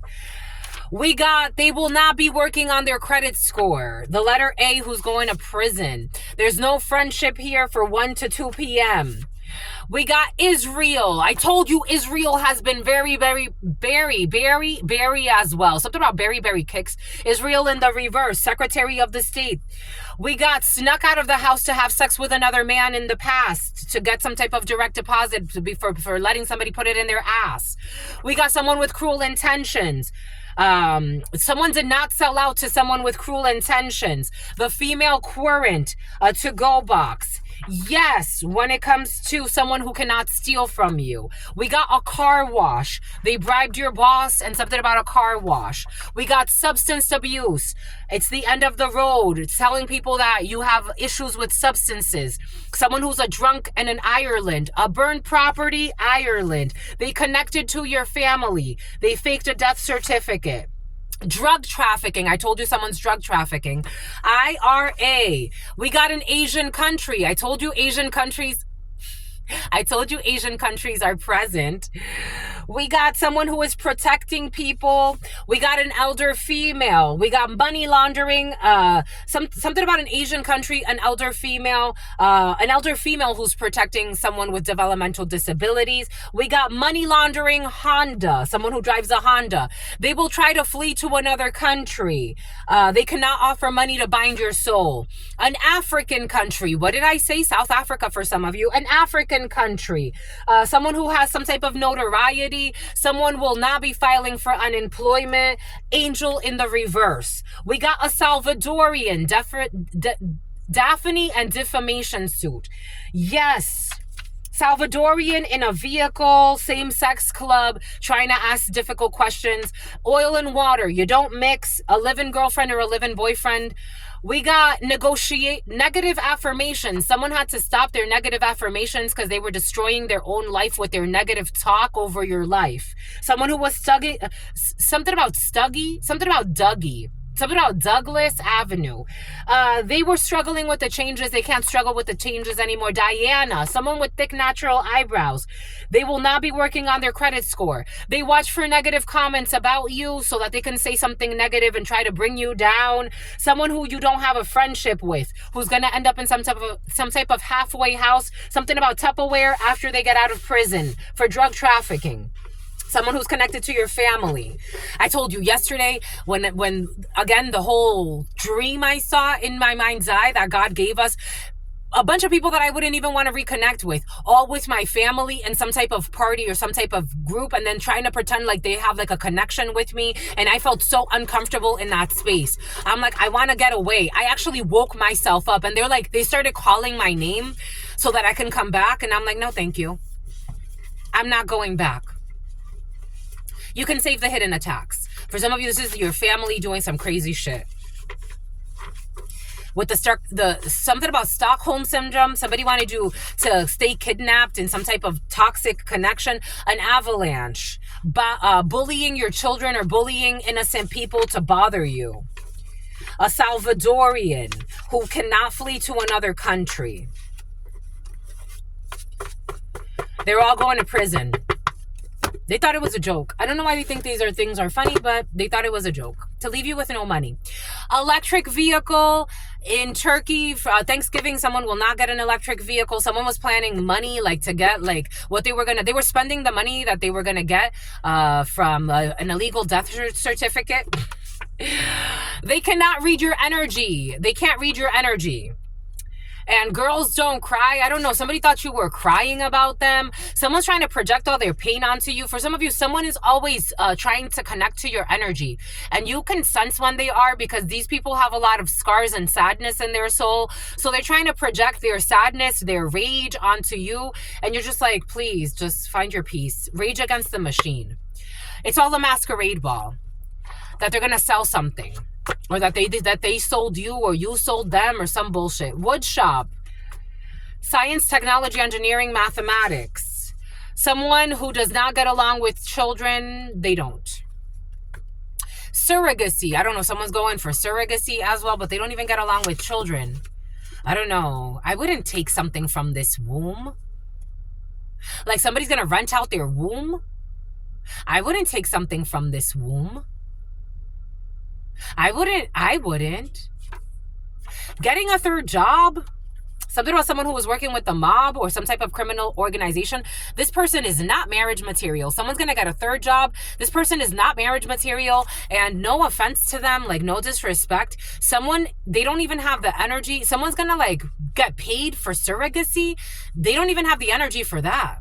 A: We got, they will not be working on their credit score. The letter A, who's going to prison. There's no friendship here for 1 to 2 p.m. We got Israel. I told you Israel has been very, very as well. Something about very kicks. Israel in the reverse. Secretary of the State. We got snuck out of the house to have sex with another man in the past to get some type of direct deposit to be for letting somebody put it in their ass. We got someone with cruel intentions. Someone did not sell out to someone with cruel intentions. The female querent to-go box. Yes, when it comes to someone who cannot steal from you. We got a car wash. They bribed your boss and something about a car wash. We got substance abuse. It's the end of the road. It's telling people that you have issues with substances. Someone who's a drunk and in Ireland. A burned property, Ireland. They connected to your family. They faked a death certificate. Drug trafficking. I told you someone's drug trafficking. IRA. We got an Asian country. I told you Asian countries are present. We got someone who is protecting people. We got an elder female. We got money laundering. Something about an Asian country, an elder female who's protecting someone with developmental disabilities. We got money laundering Honda, someone who drives a Honda. They will try to flee to another country. They cannot offer money to bind your soul. An African country. What did I say? South Africa for some of you. An African country. Someone who has some type of notoriety. Someone will not be filing for unemployment. Angel in the reverse. We got a Salvadorian, Daphne and defamation suit. Yes. Salvadorian in a vehicle, same-sex club, trying to ask difficult questions. Oil and water, you don't mix. A live-in girlfriend or a live-in boyfriend. We got negative affirmations. Someone had to stop their negative affirmations because they were destroying their own life with their negative talk over your life. Someone who was something about Dougie. Something about Douglas Avenue. They were struggling with the changes. They can't struggle with the changes anymore. Diana, someone with thick natural eyebrows. They will not be working on their credit score. They watch for negative comments about you so that they can say something negative and try to bring you down. Someone who you don't have a friendship with, who's going to end up in some type of halfway house. Something about Tupperware after they get out of prison for drug trafficking. Someone who's connected to your family. I told you yesterday when again, the whole dream I saw in my mind's eye that God gave us, a bunch of people that I wouldn't even want to reconnect with, all with my family in some type of party or some type of group, and then trying to pretend like they have like a connection with me. And I felt so uncomfortable in that space. I'm like, I want to get away. I actually woke myself up and they started calling my name so that I can come back. And I'm like, no, thank you. I'm not going back. You can save the hidden attacks. For some of you, this is your family doing some crazy shit. With something about Stockholm syndrome, somebody wanted you to stay kidnapped in some type of toxic connection, an avalanche, bullying your children or bullying innocent people to bother you. A Salvadorian who cannot flee to another country. They're all going to prison. They thought it was a joke. I don't know why they think these things are funny, but they thought it was a joke. To leave you with no money. Electric vehicle in Turkey. For Thanksgiving, someone will not get an electric vehicle. Someone was planning money to get what they were spending the money that they were going to get from an illegal death certificate. They cannot read your energy. They can't read your energy. And girls don't cry. I don't know. Somebody thought you were crying about them. Someone's trying to project all their pain onto you. For some of you, someone is always trying to connect to your energy. And you can sense when they are, because these people have a lot of scars and sadness in their soul. So they're trying to project their sadness, their rage onto you. And you're just like, please, just find your peace. Rage against the machine. It's all a masquerade ball. That they're going to sell something. Or that they sold you or you sold them or some bullshit. Wood shop. Science, technology, engineering, mathematics. Someone who does not get along with children, they don't. Surrogacy. I don't know. Someone's going for surrogacy as well, but they don't even get along with children. I don't know. I wouldn't take something from this womb. Like somebody's going to rent out their womb. I wouldn't take something from this womb. I wouldn't. Getting a third job? Something about someone who was working with the mob or some type of criminal organization. This person is not marriage material. Someone's going to get a third job. This person is not marriage material. And no offense to them, like no disrespect. They don't even have the energy. Someone's going to like get paid for surrogacy. They don't even have the energy for that.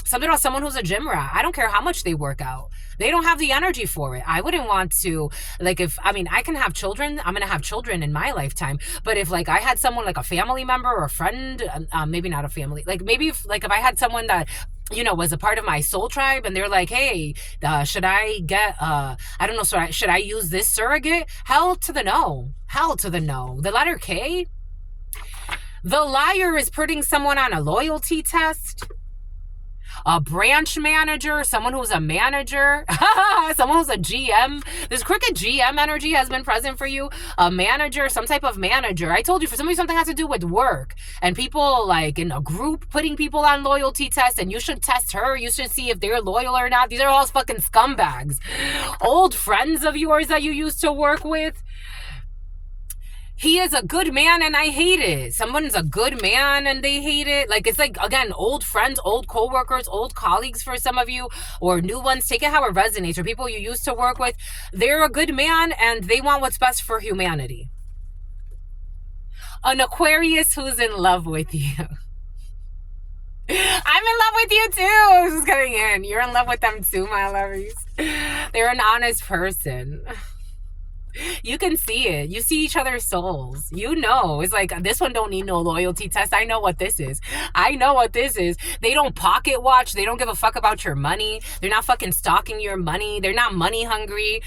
A: Something about someone who's a gym rat. I don't care how much they work out. They don't have the energy for it. I wouldn't want to, like, I can have children. I'm going to have children in my lifetime. But if, like, I had someone, like, a family member or a friend, maybe not a family, like, maybe, if I had someone that, was a part of my soul tribe and they're like, hey, should I get, I don't know, should I use this surrogate? Hell to the no. Hell to the no. The letter K. The liar is putting someone on a loyalty test. A branch manager, someone who's a manager, someone who's a GM. This crooked GM energy has been present for you. A manager, some type of manager. I told you, for somebody, something has to do with work. And people, like, in a group, putting people on loyalty tests, and you should test her. You should see if they're loyal or not. These are all fucking scumbags. Old friends of yours that you used to work with. He is a good man and I hate it. Someone's a good man and they hate it. Like, it's like, again, old friends, old co-workers, old colleagues for some of you, or new ones. Take it how it resonates. Or people you used to work with. They're a good man and they want what's best for humanity. An Aquarius who's in love with you. I'm in love with you too. I was just getting in. You're in love with them too, my lovers. They're an honest person. You can see it. You see each other's souls. It's like, this one don't need no loyalty test. I know what this is. They don't pocket watch. They don't give a fuck about your money. They're not fucking stalking your money. They're not money hungry.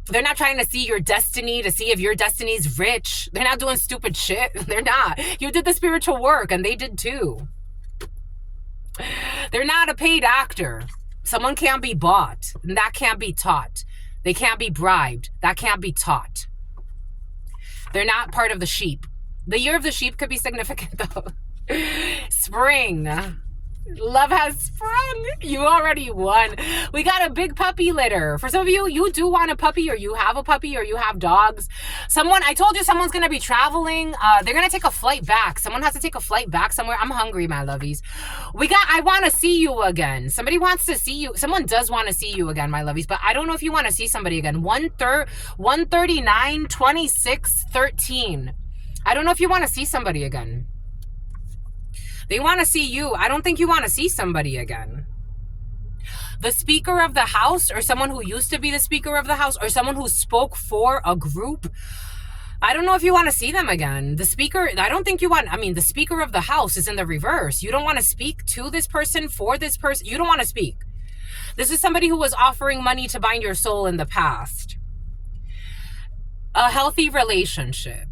A: They're not trying to see your destiny to see if your destiny's rich. They're not doing stupid shit. They're not. You did the spiritual work and they did too. They're not a paid actor. Someone can't be bought and that can't be taught. They can't be bribed. That can't be taught. They're not part of the sheep. The year of the sheep could be significant, though. Spring. Love has sprung. You already won. We got a big puppy litter. For some of you, you do want a puppy, or you have a puppy, or you have dogs. I told you someone's going to be traveling. They're going to take a flight back. Someone has to take a flight back somewhere. I'm hungry, my lovies. I want to see you again. Somebody wants to see you. Someone does want to see you again, my lovies. But I don't know if you want to see somebody again. 139, 26, 13. I don't know if you want to see somebody again. They want to see you. I don't think you want to see somebody again. The Speaker of the House, or someone who used to be the Speaker of the House, or someone who spoke for a group, I don't know if you want to see them again. The Speaker, I don't think you want, the Speaker of the House is in the reverse. You don't want to speak to this person, for this person. You don't want to speak. This is somebody who was offering money to bind your soul in the past. A healthy relationship.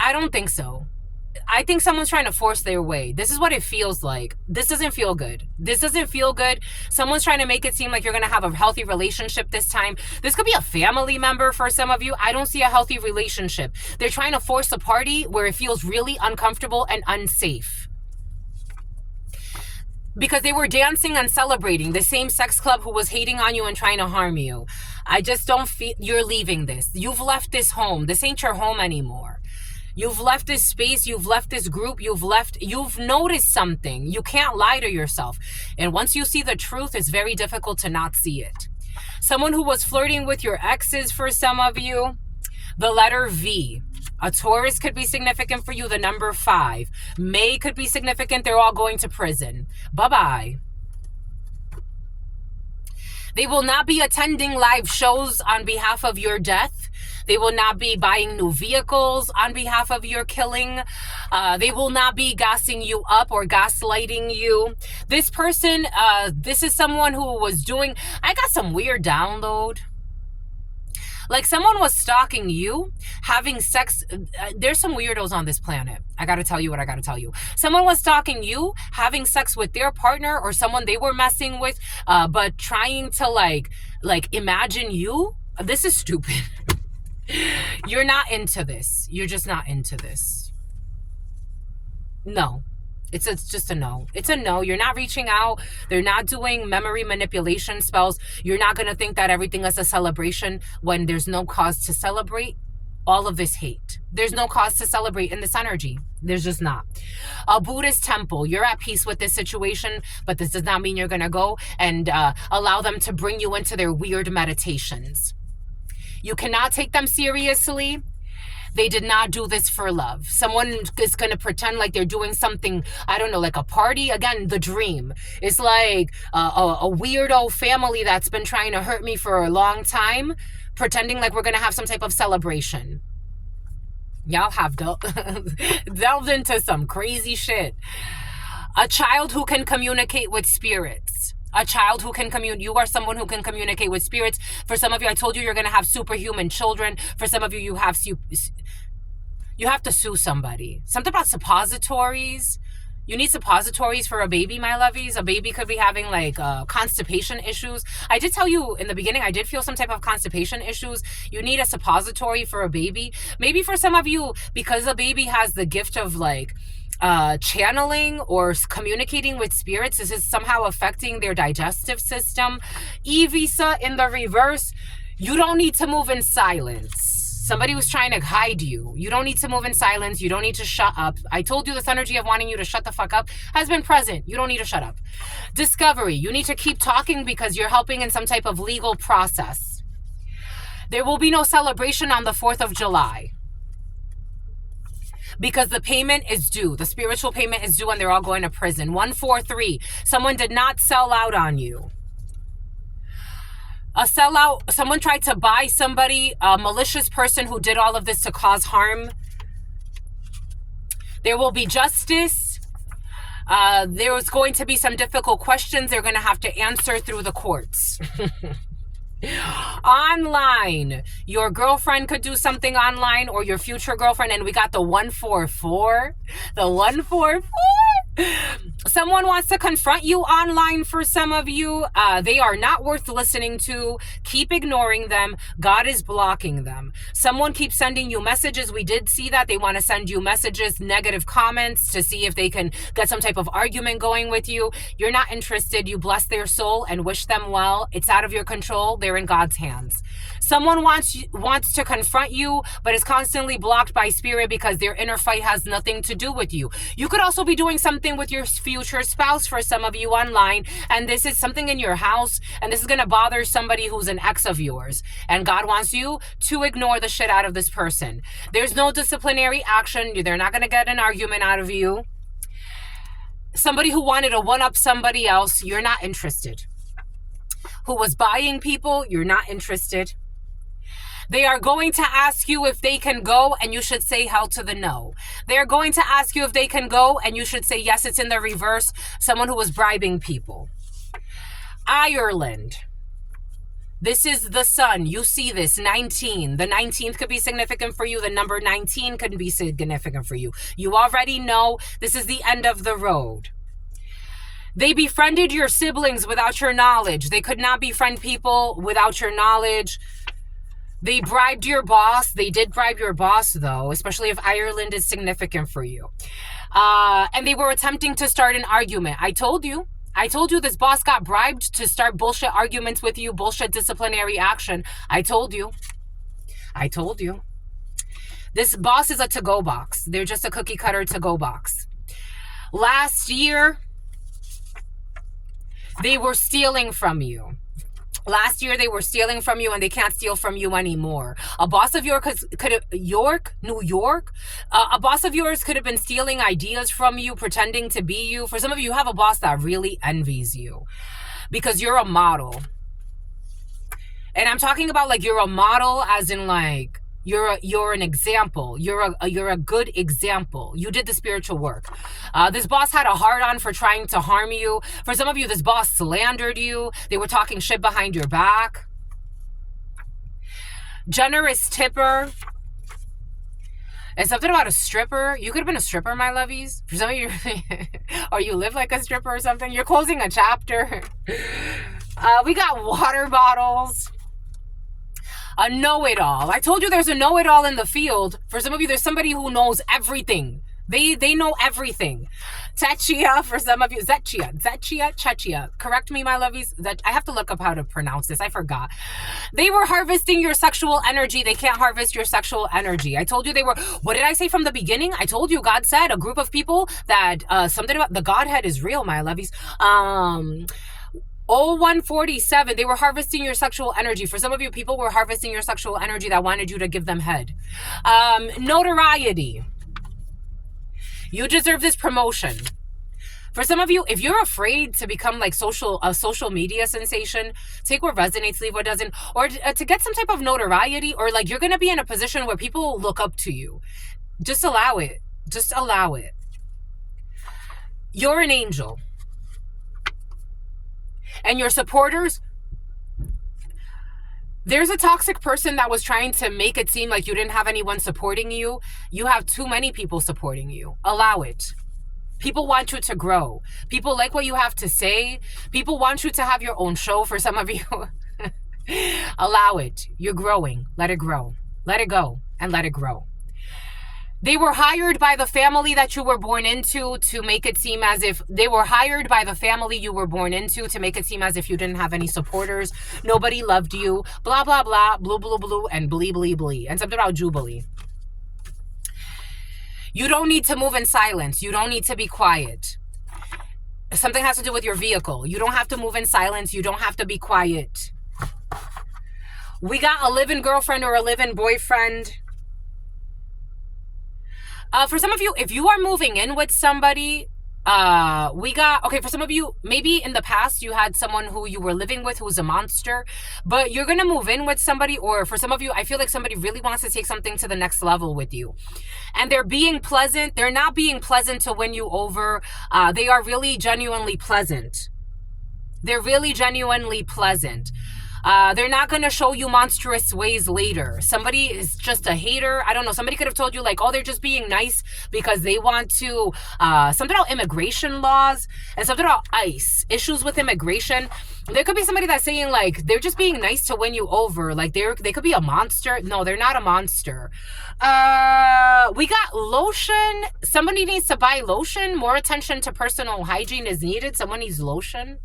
A: I don't think so. I think someone's trying to force their way. This is what it feels like. This doesn't feel good. Someone's trying to make it seem like you're going to have a healthy relationship this time. This could be a family member for some of you. I don't see a healthy relationship. They're trying to force a party where it feels really uncomfortable and unsafe. Because they were dancing and celebrating the same sex club who was hating on you and trying to harm you. I just don't feel you're leaving this. You've left this home. This ain't your home anymore. You've left this space, you've left this group, you've noticed something. You can't lie to yourself. And once you see the truth, it's very difficult to not see it. Someone who was flirting with your exes for some of you, the letter V. A Taurus could be significant for you, the number 5. May could be significant, they're all going to prison. Bye-bye. They will not be attending live shows on behalf of your death. They will not be buying new vehicles on behalf of your killing. They will not be gassing you up or gaslighting you. This person, this is someone who was doing, I got some weird download. Like someone was stalking you, having sex. There's some weirdos on this planet. I got to tell you what I got to tell you. Someone was stalking you, having sex with their partner or someone they were messing with, but trying to like imagine you. This is stupid. You're not into this. You're just not into this. No. It's just a no. It's a no. You're not reaching out. They're not doing memory manipulation spells. You're not going to think that everything is a celebration when there's no cause to celebrate all of this hate. There's no cause to celebrate in this energy. There's just not. A Buddhist temple. You're at peace with this situation, but this does not mean you're going to go and allow them to bring you into their weird meditations. You cannot take them seriously. They did not do this for love. Someone is going to pretend like they're doing something, I don't know, like a party. Again, the dream. It's like a weirdo family that's been trying to hurt me for a long time, pretending like we're going to have some type of celebration. Y'all have delved into some crazy shit. A child who can communicate with spirits. A child who can you are someone who can communicate with spirits. For some of you, I told you you're going to have superhuman children. For some of you, you have to sue somebody. Something about suppositories. You need suppositories for a baby, my lovies. A baby could be having like constipation issues. I did tell you in the beginning, I did feel some type of constipation issues. You need a suppository for a baby. Maybe for some of you, because a baby has the gift of like channeling or communicating with spirits, this is somehow affecting their digestive system. E-visa in the reverse, you don't need to move in silence. Somebody was trying to hide you. You don't need to move in silence. You don't need to shut up. I told you this energy of wanting you to shut the fuck up has been present. You don't need to shut up. Discovery, you need to keep talking because you're helping in some type of legal process. There will be no celebration on the 4th of July. Because the payment is due. The spiritual payment is due and they're all going to prison. 143. Someone did not sell out on you. A sellout, someone tried to buy somebody, a malicious person who did all of this to cause harm. There will be justice. There is going to be some difficult questions they're going to have to answer through the courts. Online, your girlfriend could do something online or your future girlfriend, and we got the 144. The 144. Someone wants to confront you online. For some of you, they are not worth listening to. Keep ignoring them. God is blocking them. Someone keeps sending you messages. We did see that. They want to send you messages, negative comments to see if they can get some type of argument going with you. You're not interested. You bless their soul and wish them well. It's out of your control. They're in God's hands. Someone wants to confront you, but is constantly blocked by spirit because their inner fight has nothing to do with you. You could also be doing something with your future spouse for some of you online, and this is something in your house, and this is going to bother somebody who's an ex of yours, and God wants you to ignore the shit out of this person. There's no disciplinary action. They're not going to get an argument out of you. Somebody who wanted to one-up somebody else, you're not interested. Who was buying people, you're not interested. They are going to ask you if they can go, and you should say hell to the no. They are going to ask you if they can go, and you should say yes. It's in the reverse. Someone who was bribing people. Ireland. This is the sun. You see this, 19. The 19th could be significant for you. The number 19 could be significant for you. You already know this is the end of the road. They befriended your siblings without your knowledge. They could not befriend people without your knowledge. They bribed your boss. They did bribe your boss, though, especially if Ireland is significant for you. And they were attempting to start an argument. I told you this boss got bribed to start bullshit arguments with you, bullshit disciplinary action. I told you. This boss is a to-go box. They're just a cookie cutter to-go box. Last year, they were stealing from you. Last year, they were stealing from you, and they can't steal from you anymore. A boss of yours New York. A boss of yours could have been stealing ideas from you, pretending to be you. For some of you, you have a boss that really envies you because you're a model. And I'm talking about like you're a model as in like you're an example. You're a good example. You did the spiritual work. This boss had a hard-on for trying to harm you. For some of you, this boss slandered you. They were talking shit behind your back. Generous tipper. And something about a stripper. You could have been a stripper, my lovies. For some of you, or you live like a stripper or something. You're closing a chapter. We got water bottles. A know-it-all. I told you there's a know-it-all in the field. For some of you, there's somebody who knows everything. They know everything. Chechia, for some of you, Chechia. Correct me, my lovies. That I have to look up how to pronounce this. I forgot. They were harvesting your sexual energy. They can't harvest your sexual energy. I told you they were. What did I say from the beginning? I told you God said a group of people that something about the Godhead is real, my lovies. 0147, they were harvesting your sexual energy. For some of you, people were harvesting your sexual energy that wanted you to give them head. Notoriety. You deserve this promotion. For some of you, if you're afraid to become like a social media sensation, take what resonates, leave what doesn't, or to get some type of notoriety, or like you're going to be in a position where people look up to you. Just allow it. Just allow it. You're an angel. And your supporters, there's a toxic person that was trying to make it seem like you didn't have anyone supporting you. You have too many people supporting you. Allow it. People want you to grow. People like what you have to say. People want you to have your own show. For some of you, allow it. You're growing. Let it grow. Let it go and let it grow. They were hired by the family that you were born into to make it seem as if you were born into to make it seem as if you didn't have any supporters. Nobody loved you. Blah, blah, blah. Blue, blue, blue. And blee, blee, blee. And something about Jubilee. You don't need to move in silence. You don't need to be quiet. Something has to do with your vehicle. You don't have to move in silence. You don't have to be quiet. We got a live-in girlfriend or a live-in boyfriend. For some of you, if you are moving in with somebody, for some of you, maybe in the past you had someone who you were living with who's a monster, but you're going to move in with somebody, or for some of you, I feel like somebody really wants to take something to the next level with you. And they're being pleasant. They're not being pleasant to win you over. They are really genuinely pleasant. They're really genuinely pleasant. They're not going to show you monstrous ways later. Somebody is just a hater. I don't know. Somebody could have told you like, oh, they're just being nice because they want to, something about immigration laws and something about ICE, issues with immigration. There could be somebody that's saying like, they're just being nice to win you over. Like they could be a monster. No, they're not a monster. We got lotion. Somebody needs to buy lotion. More attention to personal hygiene is needed. Someone needs lotion.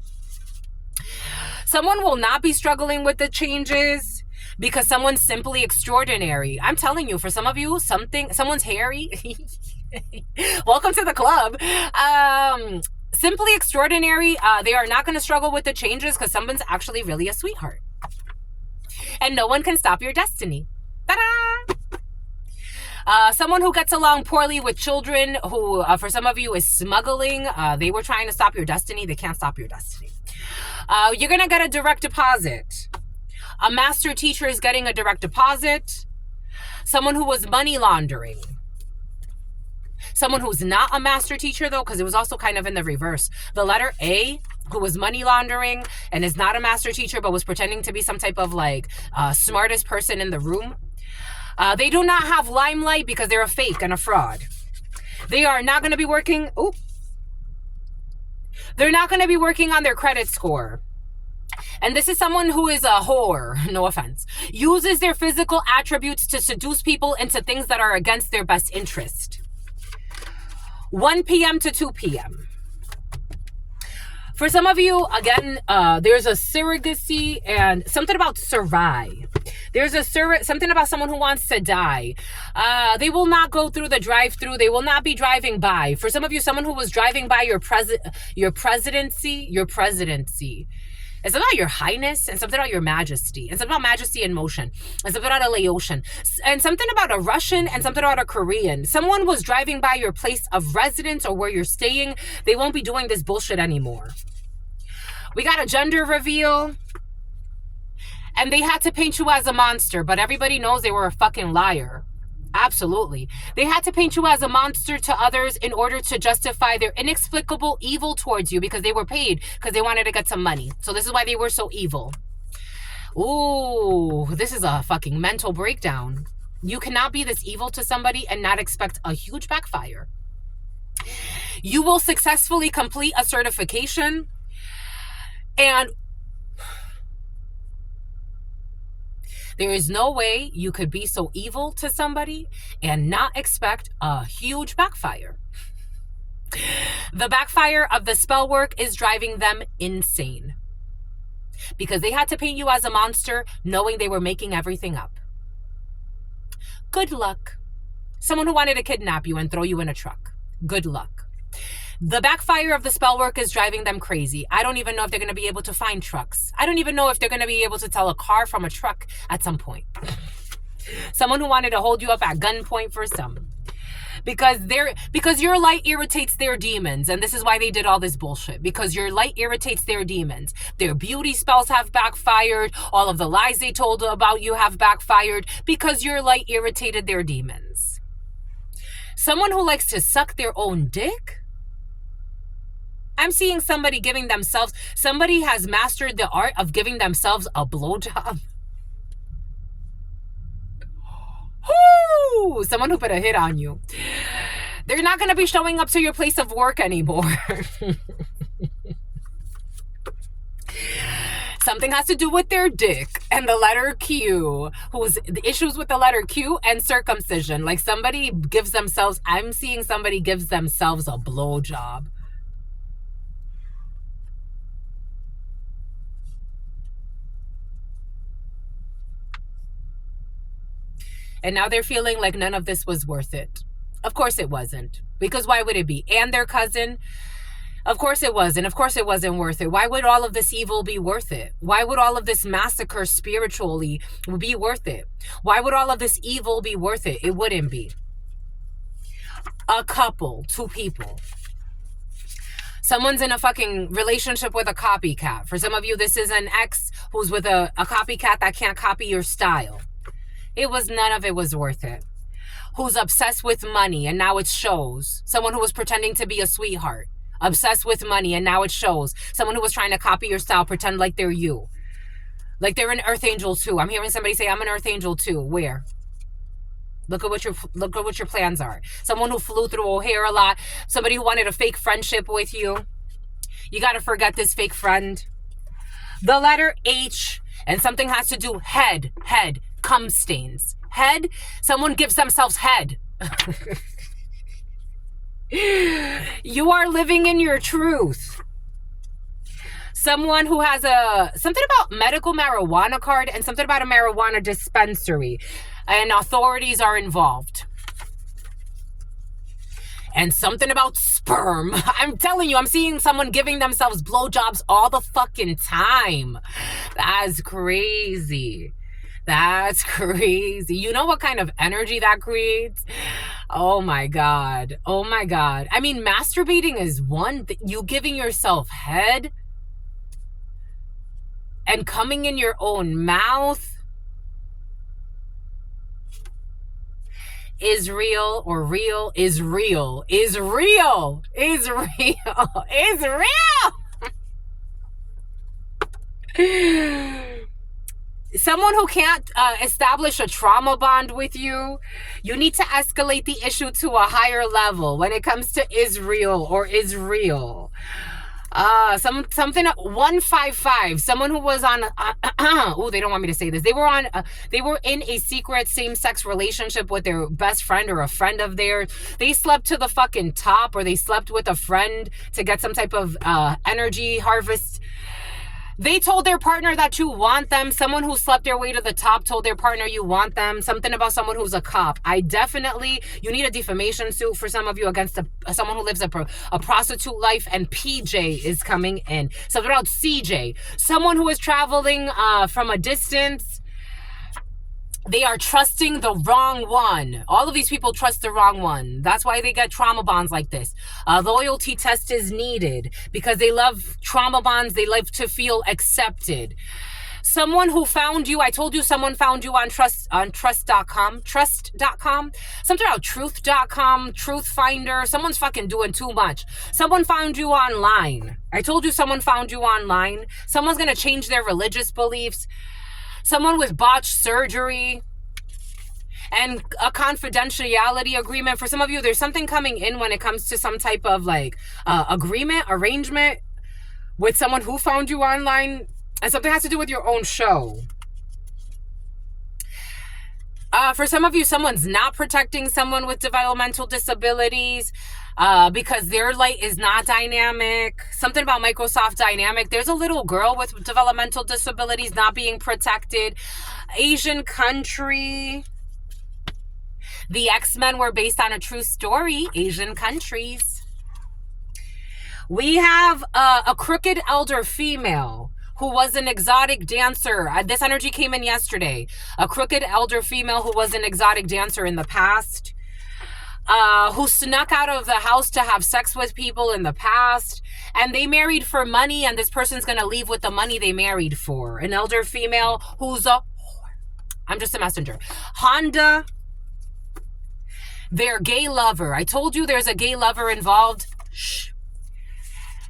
A: Someone will not be struggling with the changes because someone's simply extraordinary. I'm telling you, for some of you, someone's hairy. Welcome to the club. Simply extraordinary. They are not going to struggle with the changes because someone's actually really a sweetheart. And no one can stop your destiny. Ta-da! Someone who gets along poorly with children, who for some of you is smuggling. They were trying to stop your destiny. They can't stop your destiny. You're going to get a direct deposit. A master teacher is getting a direct deposit. Someone who was money laundering. Someone who's not a master teacher, though, because it was also kind of in the reverse. The letter A, who was money laundering and is not a master teacher, but was pretending to be some type of like smartest person in the room. They do not have limelight because they're a fake and a fraud. They are not going to be working. They're not going to be working on their credit score. And this is someone who is a whore, no offense, uses their physical attributes to seduce people into things that are against their best interest. 1 p.m. to 2 p.m. For some of you, again, there's a surrogacy and something about Sarai. There's something about someone who wants to die. They will not go through the drive-through. They will not be driving by. For some of you, someone who was driving by your presidency. It's about your highness and something about your majesty and something about majesty in motion and something about a Laotian and something about a Russian and something about a Korean. Someone was driving by your place of residence or where you're staying. They won't be doing this bullshit anymore. We got a gender reveal. And they had to paint you as a monster, but everybody knows they were a fucking liar. Absolutely. They had to paint you as a monster to others in order to justify their inexplicable evil towards you because they were paid because they wanted to get some money. So this is why they were so evil. Ooh, this is a fucking mental breakdown. You cannot be this evil to somebody and not expect a huge backfire. You will successfully complete a certification and There is no way you could be so evil to somebody and not expect a huge backfire. The backfire of the spell work is driving them insane because they had to paint you as a monster knowing they were making everything up. Good luck. Someone who wanted to kidnap you and throw you in a truck. Good luck. The backfire of the spell work is driving them crazy. I don't even know if they're going to be able to find trucks. I don't even know if they're going to be able to tell a car from a truck at some point. Someone who wanted to hold you up at gunpoint for some. Because your light irritates their demons, and this is why they did all this bullshit. Because your light irritates their demons. Their beauty spells have backfired. All of the lies they told about you have backfired because your light irritated their demons. Someone who likes to suck their own dick? I'm seeing somebody has mastered the art of giving themselves a blowjob. Whoo! Someone who put a hit on you. They're not going to be showing up to your place of work anymore. Something has to do with their dick and the letter Q, who's the issues with the letter Q and circumcision. Like I'm seeing somebody gives themselves a blowjob. And now they're feeling like none of this was worth it. Of course it wasn't. Because why would it be? And their cousin? Of course it wasn't. Of course it wasn't worth it. Why would all of this evil be worth it? Why would all of this massacre spiritually be worth it? Why would all of this evil be worth it? It wouldn't be. A couple, 2 people. Someone's in a fucking relationship with a copycat. For some of you, this is an ex who's with a copycat that can't copy your style. None of it was worth it. Who's obsessed with money and now it shows. Someone who was pretending to be a sweetheart. Obsessed with money and now it shows. Someone who was trying to copy your style, pretend like they're you. Like they're an earth angel too. I'm hearing somebody say, I'm an earth angel too. Where? Look at what your plans are. Someone who flew through O'Hare a lot. Somebody who wanted a fake friendship with you. You got to forget this fake friend. The letter H and something has to do head. Cum stains. Head. Someone gives themselves head. You are living in your truth. Someone who has something about medical marijuana card and something about a marijuana dispensary. And authorities are involved. And something about sperm. I'm telling you, I'm seeing someone giving themselves blowjobs all the fucking time. That's crazy. That's crazy. You know what kind of energy that creates? Oh my God. Oh my God. I mean, masturbating is one thing. You giving yourself head and coming in your own mouth is real, or real is real. Is real. Is real. Is real. Someone who can't establish a trauma bond with you, you need to escalate the issue to a higher level when it comes to Israel or is real. Something 155. Someone who was on. They don't want me to say this. They were in a secret same-sex relationship with their best friend or a friend of theirs. They slept to the fucking top, or they slept with a friend to get some type of energy harvest. They told their partner that you want them. Someone who slept their way to the top told their partner you want them. Something about someone who's a cop. You need a defamation suit for some of you against someone who lives a prostitute life, and PJ is coming in. Something about CJ. Someone who is traveling from a distance. They are trusting the wrong one. All of these people trust the wrong one. That's why they get trauma bonds like this. A loyalty test is needed because they love trauma bonds. They love to feel accepted. Someone who found you, I told you someone found you on trust.com. Something about truth.com, truth finder. Someone's fucking doing too much. Someone found you online. I told you someone found you online. Someone's going to change their religious beliefs. Someone with botched surgery and a confidentiality agreement. For some of you, there's something coming in when it comes to some type of arrangement with someone who found you online, and something has to do with your own show. For some of you, someone's not protecting someone with developmental disabilities because their light is not dynamic. Something about Microsoft Dynamic. There's a little girl with developmental disabilities not being protected. Asian country. The X-Men were based on a true story. Asian countries. We have a crooked elder female who was an exotic dancer. This energy came in yesterday. A crooked elder female who was an exotic dancer in the past. Who snuck out of the house to have sex with people in the past. And they married for money, and this person's going to leave with the money they married for. An elder female who's a whore. I'm just a messenger. Honda. Their gay lover. I told you there's a gay lover involved. Shh.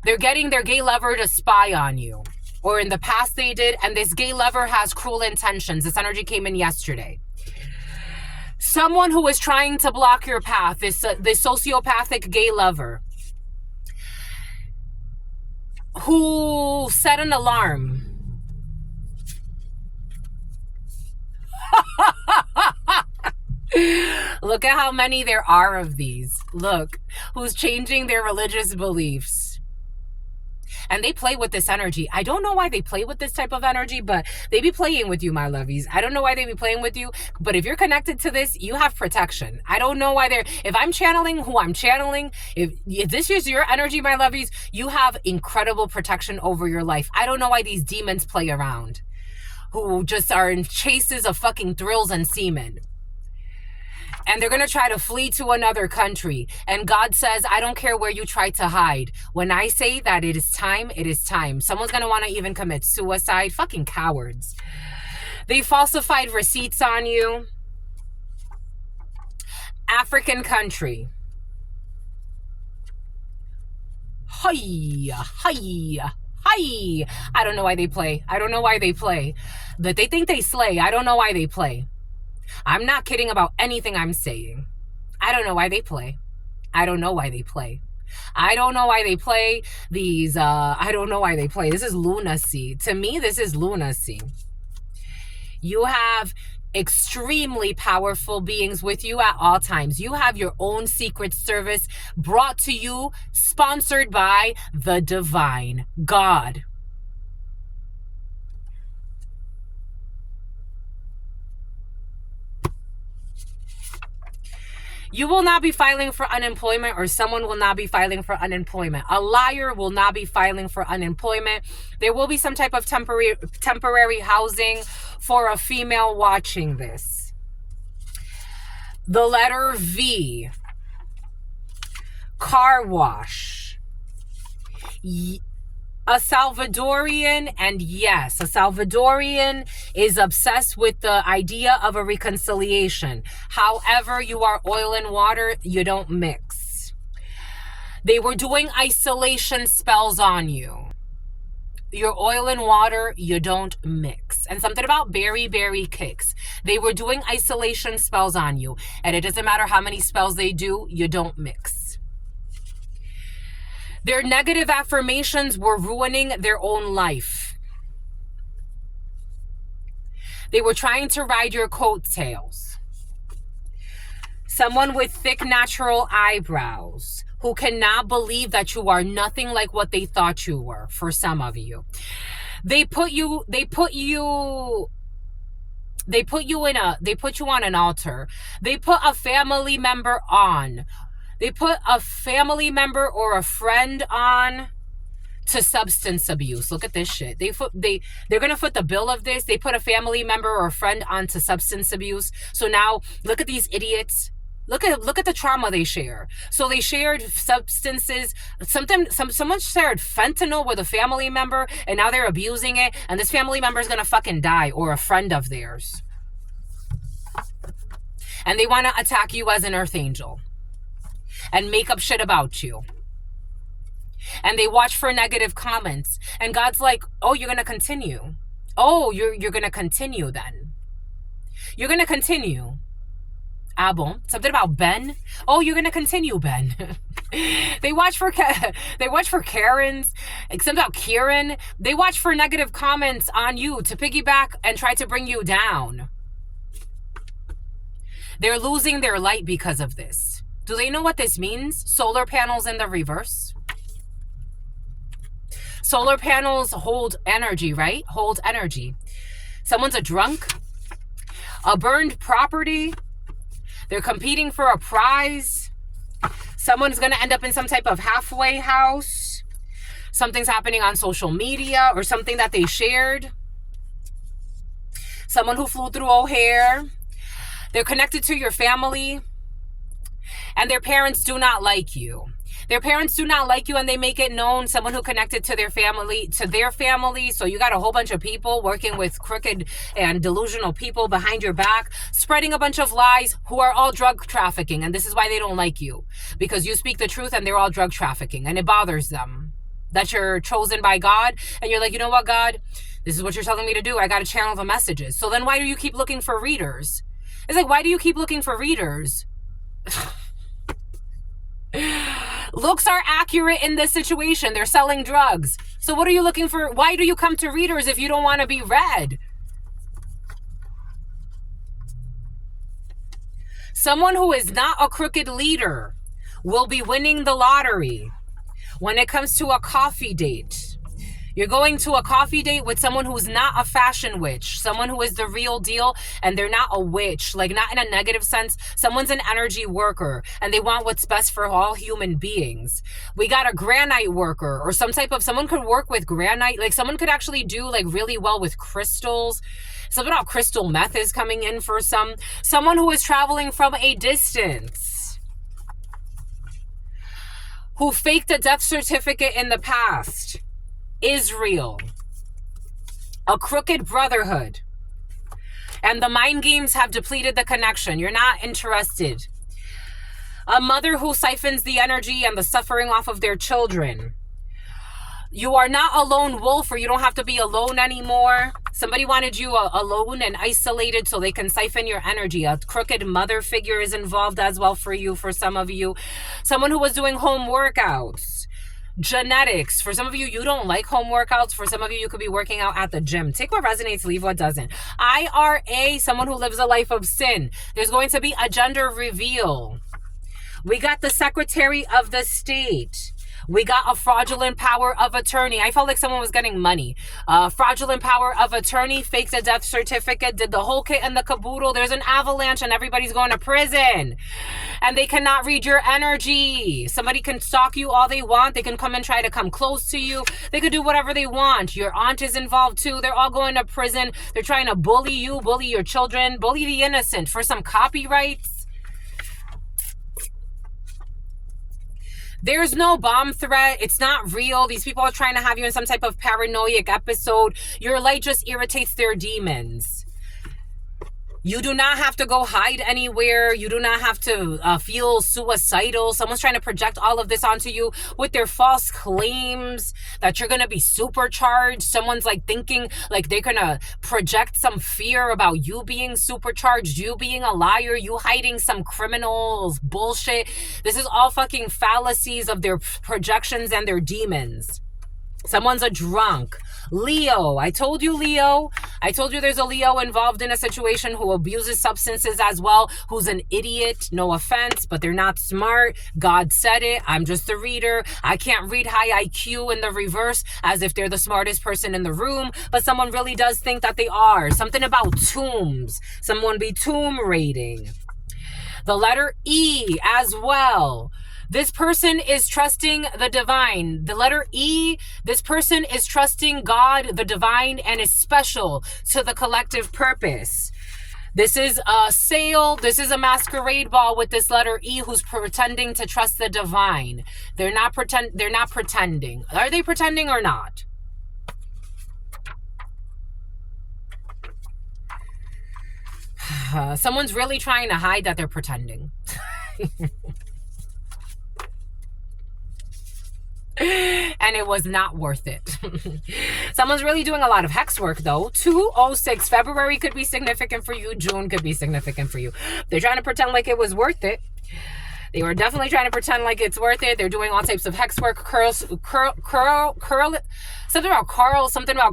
A: They're getting their gay lover to spy on you. Or in the past they did, and this gay lover has cruel intentions. This energy came in yesterday. Someone who is trying to block your path, this sociopathic gay lover, who set an alarm. Look at how many there are of these. Look, who's changing their religious beliefs. And they play with this energy. I don't know why they play with this type of energy, but they be playing with you, my lovies. I don't know why they be playing with you, but if you're connected to this, you have protection. I don't know why if I'm channeling who I'm channeling, if this is your energy, my lovies, you have incredible protection over your life. I don't know why these demons play around, who just are in chases of fucking thrills and semen. And they're going to try to flee to another country. And God says, I don't care where you try to hide. When I say that it is time, it is time. Someone's going to want to even commit suicide. Fucking cowards. They falsified receipts on you. African country. Hiya, hiya, hi. I don't know why they play. I don't know why they play. But they think they slay. I don't know why they play. I'm not kidding about anything I'm saying. I don't know why they play. I don't know why they play. I don't know why they play these. I don't know why they play. This is lunacy. To me, this is lunacy. You have extremely powerful beings with you at all times. You have your own secret service brought to you, sponsored by the divine God. You will not be filing for unemployment, or someone will not be filing for unemployment. A liar will not be filing for unemployment. There will be some type of temporary housing for a female watching this. The letter V. Car wash. A Salvadorian, and yes, a Salvadorian is obsessed with the idea of a reconciliation. However, you are oil and water, you don't mix. They were doing isolation spells on you. You're oil and water, you don't mix. And something about berry kicks. They were doing isolation spells on you. And it doesn't matter how many spells they do, you don't mix. Their negative affirmations were ruining their own life. They were trying to ride your coattails. Someone with thick natural eyebrows who cannot believe that you are nothing like what they thought you were, for some of you. They put you on an altar. They put a family member on. They put a family member or a friend on to substance abuse. Look at this shit. They're gonna foot the bill of this. They put a family member or a friend on to substance abuse. So now look at these idiots. Look at the trauma they share. So they shared substances. Someone shared fentanyl with a family member, and now they're abusing it. And this family member is gonna fucking die, or a friend of theirs. And they want to attack you as an earth angel and make up shit about you. And they watch for negative comments. And God's like, oh, you're going to continue. Oh, you're going to continue then. You're going to continue. Ah, bon. Something about Ben. Oh, you're going to continue, Ben. They watch for Karens. Something about Kieran. They watch for negative comments on you to piggyback and try to bring you down. They're losing their light because of this. Do they know what this means? Solar panels in the reverse. Solar panels hold energy, right? Hold energy. Someone's a drunk, a burned property. They're competing for a prize. Someone's going to end up in some type of halfway house. Something's happening on social media or something that they shared. Someone who flew through O'Hare. They're connected to your family. And their parents do not like you. Their parents do not like you, and they make it known. Someone who connected to their family, So you got a whole bunch of people working with crooked and delusional people behind your back, spreading a bunch of lies, who are all drug trafficking. And this is why they don't like you, because you speak the truth and they're all drug trafficking, and it bothers them that you're chosen by God. And you're like, you know what, God, this is what you're telling me to do. I got to channel the messages. So then why do you keep looking for readers? It's like, why do you keep looking for readers? Looks are accurate in this situation. They're selling drugs. So what are you looking for? Why do you come to readers if you don't want to be read? Someone who is not a crooked leader will be winning the lottery. When it comes to a coffee date, you're going to a coffee date with someone who's not a fashion witch, someone who is the real deal, and they're not a witch, like not in a negative sense. Someone's an energy worker, and they want what's best for all human beings. We got a granite worker, or someone could work with granite, like someone could actually do like really well with crystals. Something about crystal meth is coming in for someone who is traveling from a distance, who faked a death certificate in the past. Israel, a crooked brotherhood, and the mind games have depleted the connection. You're not interested. A mother who siphons the energy and the suffering off of their children. You are not a lone wolf, or you don't have to be alone anymore. Somebody wanted you alone and isolated so they can siphon your energy. A crooked mother figure is involved as well for you, for some of you. Someone who was doing home workouts. Genetics. For some of you, you don't like home workouts. For some of you, you could be working out at the gym. Take what resonates, leave what doesn't. IRA, someone who lives a life of sin. There's going to be a gender reveal. We got the Secretary of the State. We got a fraudulent power of attorney. I felt like someone was getting money. Fraudulent power of attorney, faked a death certificate, did the whole kit and the caboodle. There's an avalanche and everybody's going to prison. And they cannot read your energy. Somebody can stalk you all they want. They can come and try to come close to you. They could do whatever they want. Your aunt is involved too. They're all going to prison. They're trying to bully you, bully your children, bully the innocent for some copyrights. There's no bomb threat. It's not real. These people are trying to have you in some type of paranoid episode. Your light just irritates their demons. You do not have to go hide anywhere. You do not have to feel suicidal. Someone's trying to project all of this onto you with their false claims that you're going to be supercharged. Someone's like thinking like they're going to project some fear about you being supercharged, you being a liar, you hiding some criminals bullshit. This is all fucking fallacies of their projections and their demons. Someone's a drunk. Leo. I told you, Leo. I told you there's a Leo involved in a situation who abuses substances as well, who's an idiot. No offense, but they're not smart. God said it. I'm just a reader. I can't read high IQ in the reverse as if they're the smartest person in the room, but someone really does think that they are. Something about tombs. Someone be tomb raiding. The letter E as well. This person is trusting the divine. The letter E, this person is trusting God, the divine, and is special to the collective purpose. This is a sale. This is a masquerade ball with this letter E who's pretending to trust the divine. They're not pretending. Are they pretending or not? Someone's really trying to hide that they're pretending. And it was not worth it. Someone's really doing a lot of hex work though. 206 February could be significant for you. June could be significant for you. They're trying to pretend like it was worth it. They were definitely trying to pretend like it's worth it. They're doing all types of hex work, something about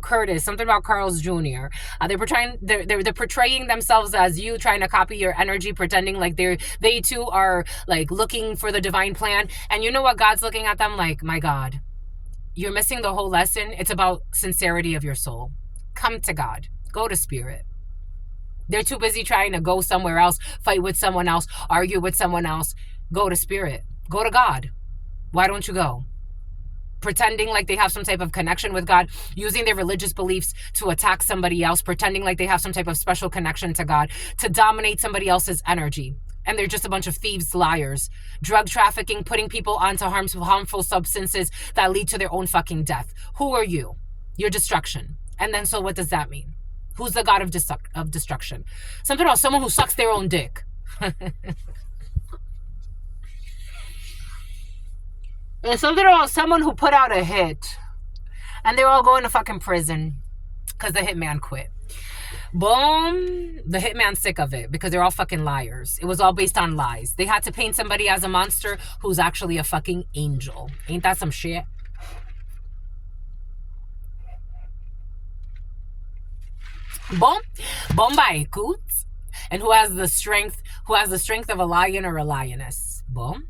A: Curtis, something about Carl's Jr. They're portraying themselves as you, trying to copy your energy, pretending like they too are like looking for the divine plan. And you know what? God's looking at them like, my God, you're missing the whole lesson. It's about sincerity of your soul. Come to God. Go to spirit. They're too busy trying to go somewhere else, fight with someone else, argue with someone else. Go to spirit. Go to God. Why don't you go? Pretending like they have some type of connection with God, using their religious beliefs to attack somebody else, pretending like they have some type of special connection to God, to dominate somebody else's energy. And they're just a bunch of thieves, liars, drug trafficking, putting people onto harmful substances that lead to their own fucking death. Who are you? Your destruction. And then so what does that mean? Who's the God of destruction? Something about someone who sucks their own dick. It's something about someone who put out a hit and they're all going to fucking prison because the hitman quit. Boom. The hitman's sick of it because they're all fucking liars. It was all based on lies. They had to paint somebody as a monster who's actually a fucking angel. Ain't that some shit? Boom. Bombay coots. And who has the strength of a lion or a lioness? Boom.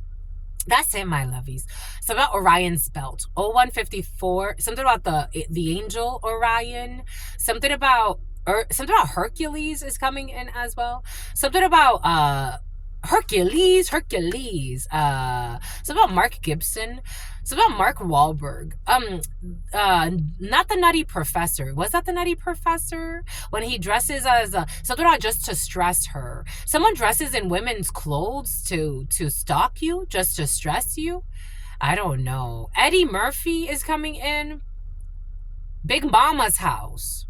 A: That's it, my lovies. So about Orion's belt. 0154. Something about the angel Orion. Something about Hercules is coming in as well. Something about Hercules. Something about Mark Gibson. Something about Mark Wahlberg. Not the Nutty Professor. Was that the Nutty Professor? When he dresses as something about just to stress her. Someone dresses in women's clothes to stalk you, just to stress you. I don't know. Eddie Murphy is coming in. Big Mama's house.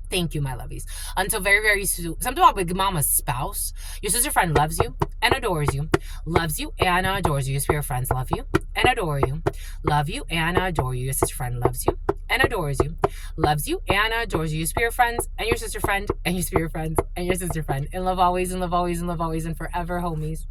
A: Thank you, my lovies. Until very, very soon. Something about Big Mama's spouse. Your sister friend loves you and adores you. Loves you and adores you. Your spirit friends love you and adore you. Love you and adore you. Your sister friend loves you and adores you. Loves you and adores you. Your spirit friends and your sister friend and your spirit friends and your sister friend. In love always, in love always, in love always, and forever, homies.